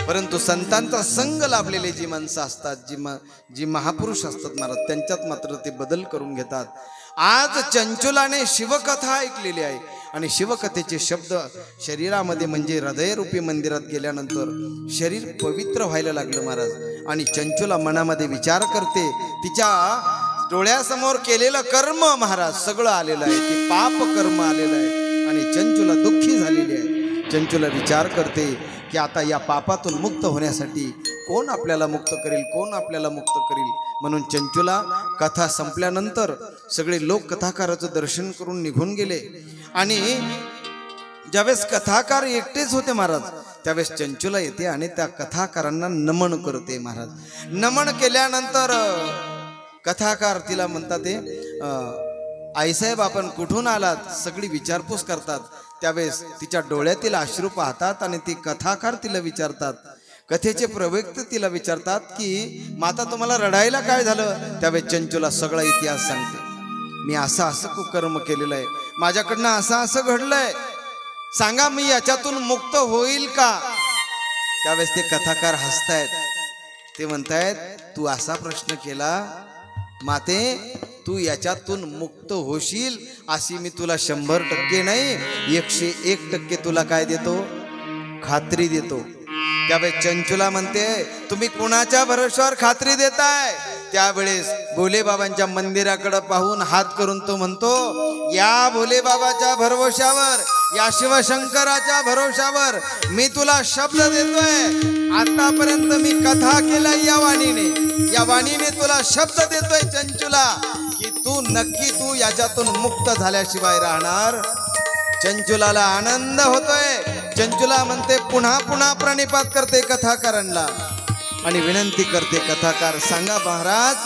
परंतु संतांचा संग लाभलेले जी माणसं असतात, जी महापुरुष असतात महाराज, त्यांच्यात मात्र ते बदल करून घेतात. आज चंचुलाने शिवकथा ऐकलेली आहे आणि शिवकथेचे शब्द शरीरामध्ये म्हणजे हृदयरूपी मंदिरात गेल्यानंतर शरीर पवित्र व्हायला लागलं महाराज. आणि चंचुला मनामध्ये विचार करते, तिच्या डोळ्यासमोर केलेलं कर्म महाराज सगळं आलेलं आहे, ते पाप कर्म आलेलं आहे आणि चंचुला दुःखी झालेली आहे. चंचुला विचार करते की आता या पापातून मुक्त होण्यासाठी कोण आपल्याला मुक्त करेल, कोण आपल्याला मुक्त करेल. म्हणून चंचुला कथा संपल्यानंतर सगळे लोक कथाकाराचं दर्शन करून निघून गेले. आणि ज्यावेळेस कथाकार एकटेच होते महाराज, त्यावेळेस चंचुला येते आणि त्या कथाकारांना नमन करते महाराज. नमन केल्यानंतर कथाकार तिला म्हणतात, ते आईसाहेब आपण कुठून आलात, सगळी विचारपूस करतात. त्यावेळेस तिच्या डोळ्यातील अश्रू पाहतात आणि ती कथाकार तिला विचारतात, कथेचे प्रवक्ते तिला विचारतात की माता तुम्हाला रडायला काय झालं. त्यावेळेस चंचुला सगळा इतिहास सांगते, मी असं असं कुकर्म केलेलं आहे, माझ्याकडनं असं असं घडलंय, सांगा मी याच्यातून मुक्त होईल का. त्यावेळेस ते कथाकार हसतायत, ते म्हणतायत तू असा प्रश्न केला माते, तू याच्यातून मुक्त होशील अशी मी तुला 100% नाही 101% तुला काय देतो, खात्री देतो. त्यावेळेस चंचुला म्हणते तुम्ही कुणाच्या भरोश्यावर खात्री देताय. त्यावेळेस भोलेबाबांच्या मंदिराकडे पाहून हात करून तो म्हणतो, या भोलेबाबाच्या भरोश्यावर, या शिवशंकराच्या भरोश्यावर मी तुला शब्द देतोय. आतापर्यंत मी कथा केला या वाणीने तुला शब्द देतोय चंचुला की तू नक्की तू याच्यातून मुक्त झाल्याशिवाय राहणार. चंचुलाला आनंद होतोय. चंचुला म्हणते पुन्हा पुन्हा प्रणिपात करते कथाकारांना आणि विनंती करते, कथाकार सांगा महाराज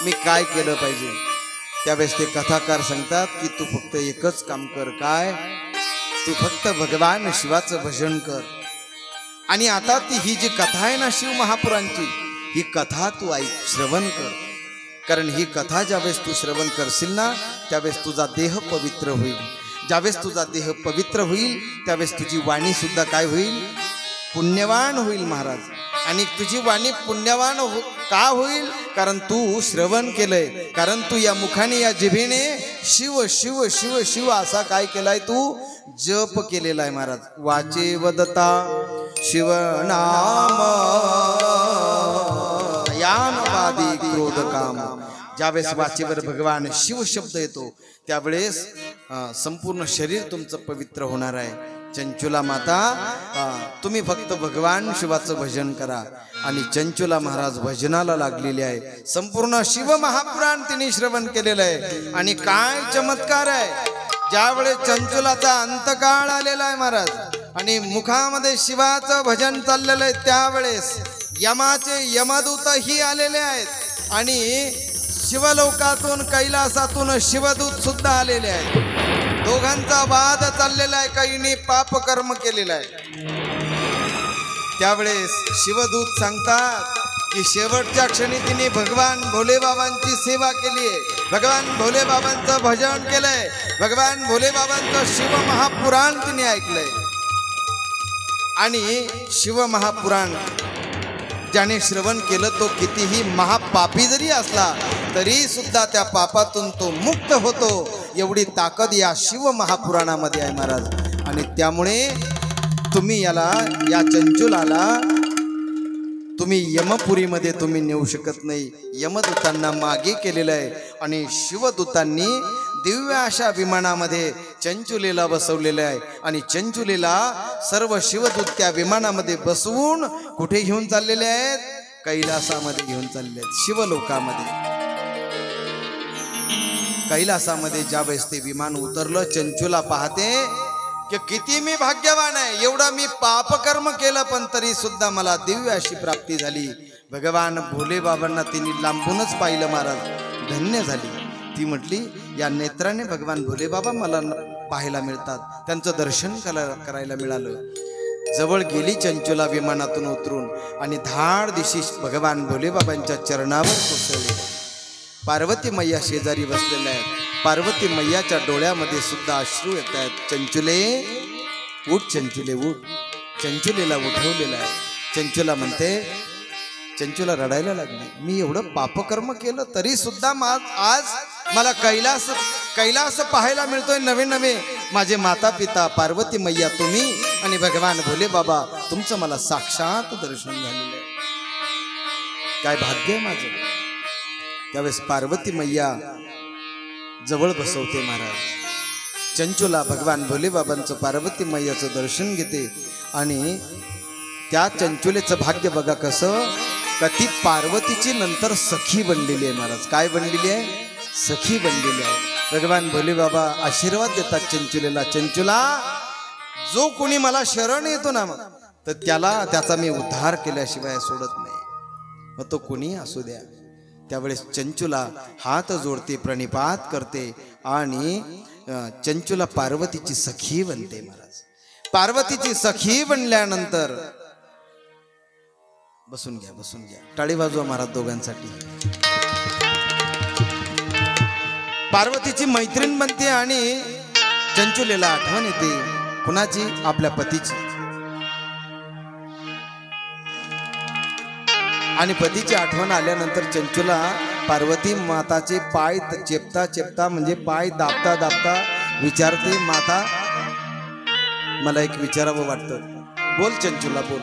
मी काय केलं पाहिजे. त्यावेळेस ते कथाकार सांगतात की तू फक्त एकच काम कर. काय? तू फक्त भगवान शिवाचं भजन कर. आणि आता ही जी कथा आहे ना शिव महापुरांची, ही कथा तू ऐक, श्रवण कर. कारण ही कथा ज्यावेळेस तू श्रवण करशील ना त्यावेळेस तुझा देह पवित्र होईल. ज्यावेळेस तुझा देह पवित्र होईल त्यावेळेस तुझी वाणी सुद्धा काय होईल? पुण्यवान होईल महाराज. आणि तुझी वाणी पुण्यवान का होईल? कारण तू श्रवण केलंय. कारण तू या मुखाने या जिभेने शिव शिव शिव शिव असा काय केलाय? तू जप केलेला आहे महाराज. वाचे वदता शिव नाम यानवादी क्रोध काम. ज्यावेळेस वाचेवर भगवान शिव शब्द येतो त्यावेळेस संपूर्ण शरीर तुमचं पवित्र होणार आहे. चंचुला माता तुम्ही फक्त भगवान शिवाचं भजन करा. आणि चंचुला महाराज भजनाला लागलेले आहे. संपूर्ण शिव महापुराण तिने श्रवण केलेलं आहे. आणि काय चमत्कार आहे, ज्यावेळेस चंचुलाचा अंतकाळ आलेला आहे महाराज आणि मुखामध्ये शिवाचं भजन चाललेलं आहे त्यावेळेस यमाचे यमदूतही आलेले आहेत आणि शिवलोकातून कैलासातून शिवदूत सुद्धा आलेले आहेत. दोघांचा वाद चाललेला आहे. काहींनी पाप कर्म केलेलं आहे. त्यावेळेस शिवदूत सांगतात की शेवटच्या क्षणी तिने भगवान भोलेबाबांची सेवा केली आहे. भगवान भोलेबाबांचं भजन केलंय. भगवान भोलेबाबांचं शिव महापुराण तिने ऐकलंय. आणि शिव महापुराण ज्याने श्रवण केलं तो कितीही महापापी जरी असला तरी सुद्धा त्या पापातून तो मुक्त होतो. एवढी ताकद या शिव महापुराणामध्ये आहे महाराज. आणि त्यामुळे तुम्ही या चंचुलाला तुम्ही यमपुरीमध्ये तुम्ही नेऊ शकत नाही. यमदूतांना मागे केलेलं आहे आणि शिवदूतांनी दिव्य अशा विमानामध्ये चंचुलेला बसवलेलं आहे. आणि चंचुलेला सर्व शिवदूत त्या विमानामध्ये बसवून कुठे घेऊन चाललेले आहेत? कैलासामध्ये घेऊन चालले आहेत. शिवलोकामध्ये कैलासामध्ये ज्यावेळेस ते विमान उतरलं चंचुला पाहते की किती मी भाग्यवान आहे. एवढा मी पापकर्म केलं पण तरी सुद्धा मला दिव्य अशी प्राप्ती झाली. भगवान भोले बाबांना तिने लांबूनच पाहिलं महाराज. धन्य झाली. ती म्हटली या नेत्राने भगवान भोले बाबा मला पाहायला मिळतात. त्यांचं दर्शन करायला मिळालं. जवळ गेली चंचुला विमानातून उतरून आणि धाड दिशी भगवान भोले बाबांच्या चरणावर कोसळले. पार्वती मैया शेजारी बसलेल्या आहेत. पार्वती मैयाच्या डोळ्यामध्ये सुद्धा अश्रू येत आहेत. चंचुले उठ, चंचुले उठ. चंचुलेला उठवलेला आहे. चंचुला म्हणते, चंचुला रडायला लागली. मी एवढं पापकर्म केलं तरी सुद्धा आज मला कैलास पाहायला मिळतोय नवे नवे. माझे माता पिता पार्वती मैया तुम्ही आणि भगवान भोले बाबा तुमचं मला साक्षात दर्शन झालेलं आहे. काय भाग्य आहे माझं. त्यावेळेस पार्वती मैया जवळ बसवते महाराज. चंचुला भगवान भोले बाबांचं पार्वती मैयाचं दर्शन घेते आणि त्या चंचुलेचं भाग्य बघा कसं का ती पार्वतीची नंतर सखी बनलेली आहे महाराज. काय बनलेली आहे? सखी बनलेली आहे. भगवान भोले बाबा आशीर्वाद देतात चंचुलेला. चंचुला जो कोणी मला शरण येतो ना तर त्याचा मी उद्धार केल्याशिवाय सोडत नाही. मग तो कोणी असू द्या. त्यावेळेस चंचुला हात जोडते, प्रणिपात करते आणि चंचुला पार्वतीची सखी बनते महाराज. पार्वतीची सखी बनल्यानंतर बसून घ्या, बसून घ्या. टाळी वाजवा महाराज दोघांसाठी. पार्वतीची मैत्रीण बनते आणि चंचुलेला आठवण येते. कुणाची? आपल्या पतीची. आणि पतीची आठवण आल्यानंतर चंचुला पार्वती माताचे पाय चेपता चेपता म्हणजे पाय दाबता दाबता विचारते, माता मला एक विचारावं वाटतं. बोल चंचुला बोल.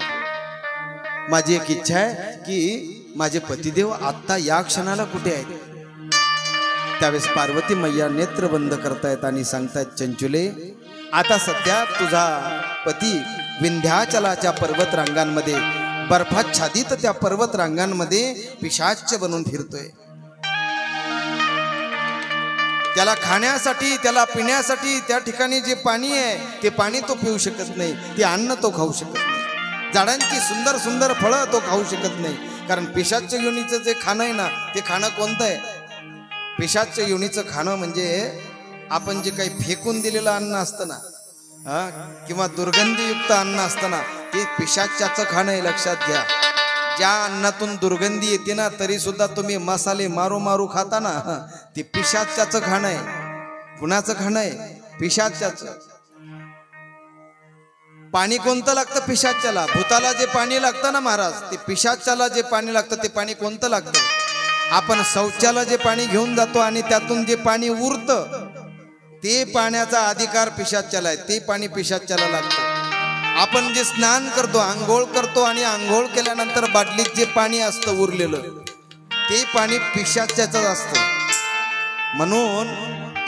माझी एक इच्छा आहे की माझे पतिदेव आत्ता या क्षणाला कुठे आहेत. त्यावेळेस पार्वती मैया नेत्र बंद करतायत आणि सांगतायत, चंचुले आता सध्या तुझा पती विंध्याचलाच्या पर्वत रांगांमध्ये बर्फाच्छादित त्या पर्वत रांगांमध्ये पिशाच बनून फिरतोय. त्याला खाण्यासाठी, त्याला पिण्यासाठी त्या ठिकाणी जे पाणी आहे ते पाणी तो पिऊ शकत नाही, ते अन्न तो खाऊ शकत नाही, झाडांची सुंदर सुंदर फळं तो खाऊ शकत नाही. कारण पिशाच्य योनीचं जे खाणं आहे ना ते खाणं कोणतं आहे? पिशाच्य योनीचं खाणं म्हणजे आपण जे काही फेकून दिलेलं अन्न असतं ना, किंवा दुर्गंधीयुक्त अन्न असतं ना, ते पिशाच्याचं खाणं आहे. लक्षात घ्या, ज्या अन्नातून दुर्गंधी येते ना तरी सुद्धा तुम्ही मसाले मारू मारू खाता ना, ते पिशाच्याचं खाणं आहे. कुणाचं खाणं आहे? पिशाच्याचं. पाणी कोणतं लागतं? पिशाच्याला. भूताला जे पाणी लागतं ना महाराज, ते पिशाच्याला जे पाणी लागतं ते पाणी कोणतं लागतं? आपण शौचाला जे पाणी घेऊन जातो आणि त्यातून जे पाणी उरतं ते पाण्याचा अधिकार पिशाच्याला आहे, ते पाणी पिशाच्याला लागतं. आपण जे स्नान करतो, आंघोळ करतो आणि आंघोळ केल्यानंतर बाटलीत जे पाणी असतं उरलेलं ते पाणी पिशाच्याच असतं. म्हणून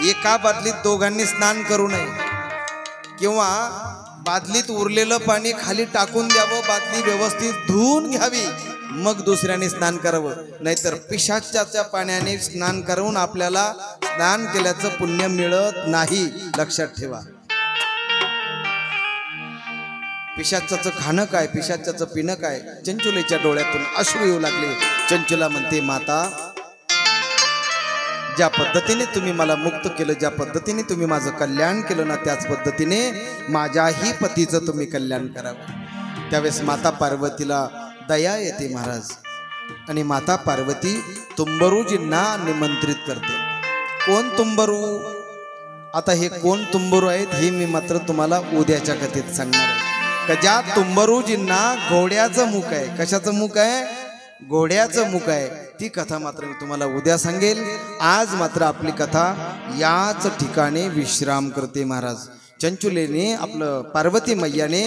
एका बाटलीत दोघांनी स्नान करू नये, किंवा बादलीत उरलेलं पाणी खाली टाकून द्यावं, बादली व्यवस्थित धुवून घ्यावी, मग दुसऱ्याने स्नान करावं. नाहीतर पिशाच्याच्या पाण्याने स्नान करून आपल्याला स्नान केल्याचं पुण्य मिळत नाही. लक्षात ठेवा. पिशाच्याचं खाणं काय, पिशाच्याचं पिणं काय? चंचुलेच्या डोळ्यातून अश्रू येऊ लागले. चंचुला म्हणते, माता, ज्या पद्धतीने तुम्ही मला मुक्त केलं, ज्या पद्धतीने तुम्ही माझं कल्याण केलं ना, त्याच पद्धतीने माझ्याही पतीचं तुम्ही कल्याण करावं. त्यावेळेस माता पार्वतीला दया येते महाराज, आणि माता पार्वती तुंबरूजींना निमंत्रित करते. कोण तुंबरू? आता हे कोण तुंबरू आहेत हे मी मात्र तुम्हाला उद्याच्या कथेत सांगणार आहे. का ज्या तुंबरूजींना घोड्याचं मुख आहे. कशाचं मुख आहे? घोड्याचं मुख आहे. ती कथा मात्र मी तुम्हाला उद्या सांगेल. आज मात्र आपली कथा याच ठिकाणी विश्राम करते महाराज. चंचुलेने, आपलं पार्वती मैयाने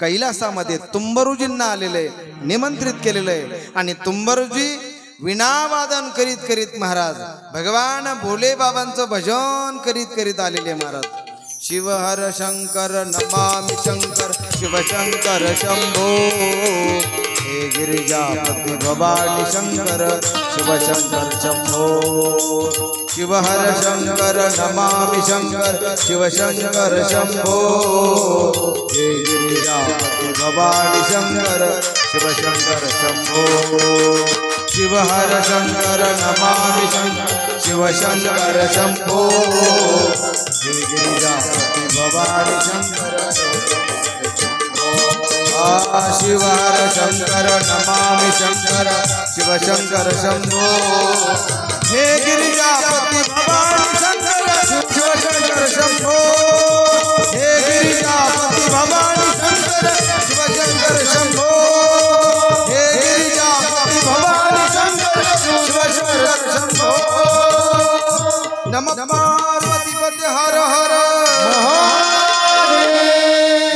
कैलासामध्ये तुंबरूजींना आलेले निमंत्रित केलेलं आहे. आणि तुंबरूजी विणावादन करीत करीत महाराज भगवान भोले बाबांचं भजन करीत करीत आलेले महाराज. शिव हर शंकर नमामि शंकर, शिव शंकर शंभो, हे गिरिजापति भवानी शंकर, शिव शंकर शंभो. शिव हर शंकर नमामि शंकर, शिव शंकर शंभो, हे गिरिजापति भवानी शंकर, शिव शंकर शंभो. शिव हर शंकर नमामि शंकर, शिव शंकर शंभो, हे गिरिजापति भवानी शंकर. शिव हर शंकर नमामि शंकर, शिव शंकर शंभो, हे गिरिजापति भवानी शंकर, शिव शंकर शंभो, हे गिरिजापति भवानी शंकर, शिव शंकर शंभो, हे गिरिजापति भवानी शंकर, शिव शंकर शंभो. नमः पार्वतीपते हर हर महादेव.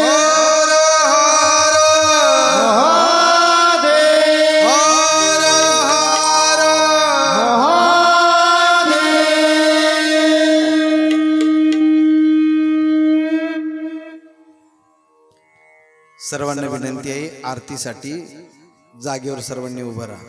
हर हर महादेव. हर हर सर्वांना विनंती आहे, आरतीसाठी जागेवर सर्वांनी उभं राहा.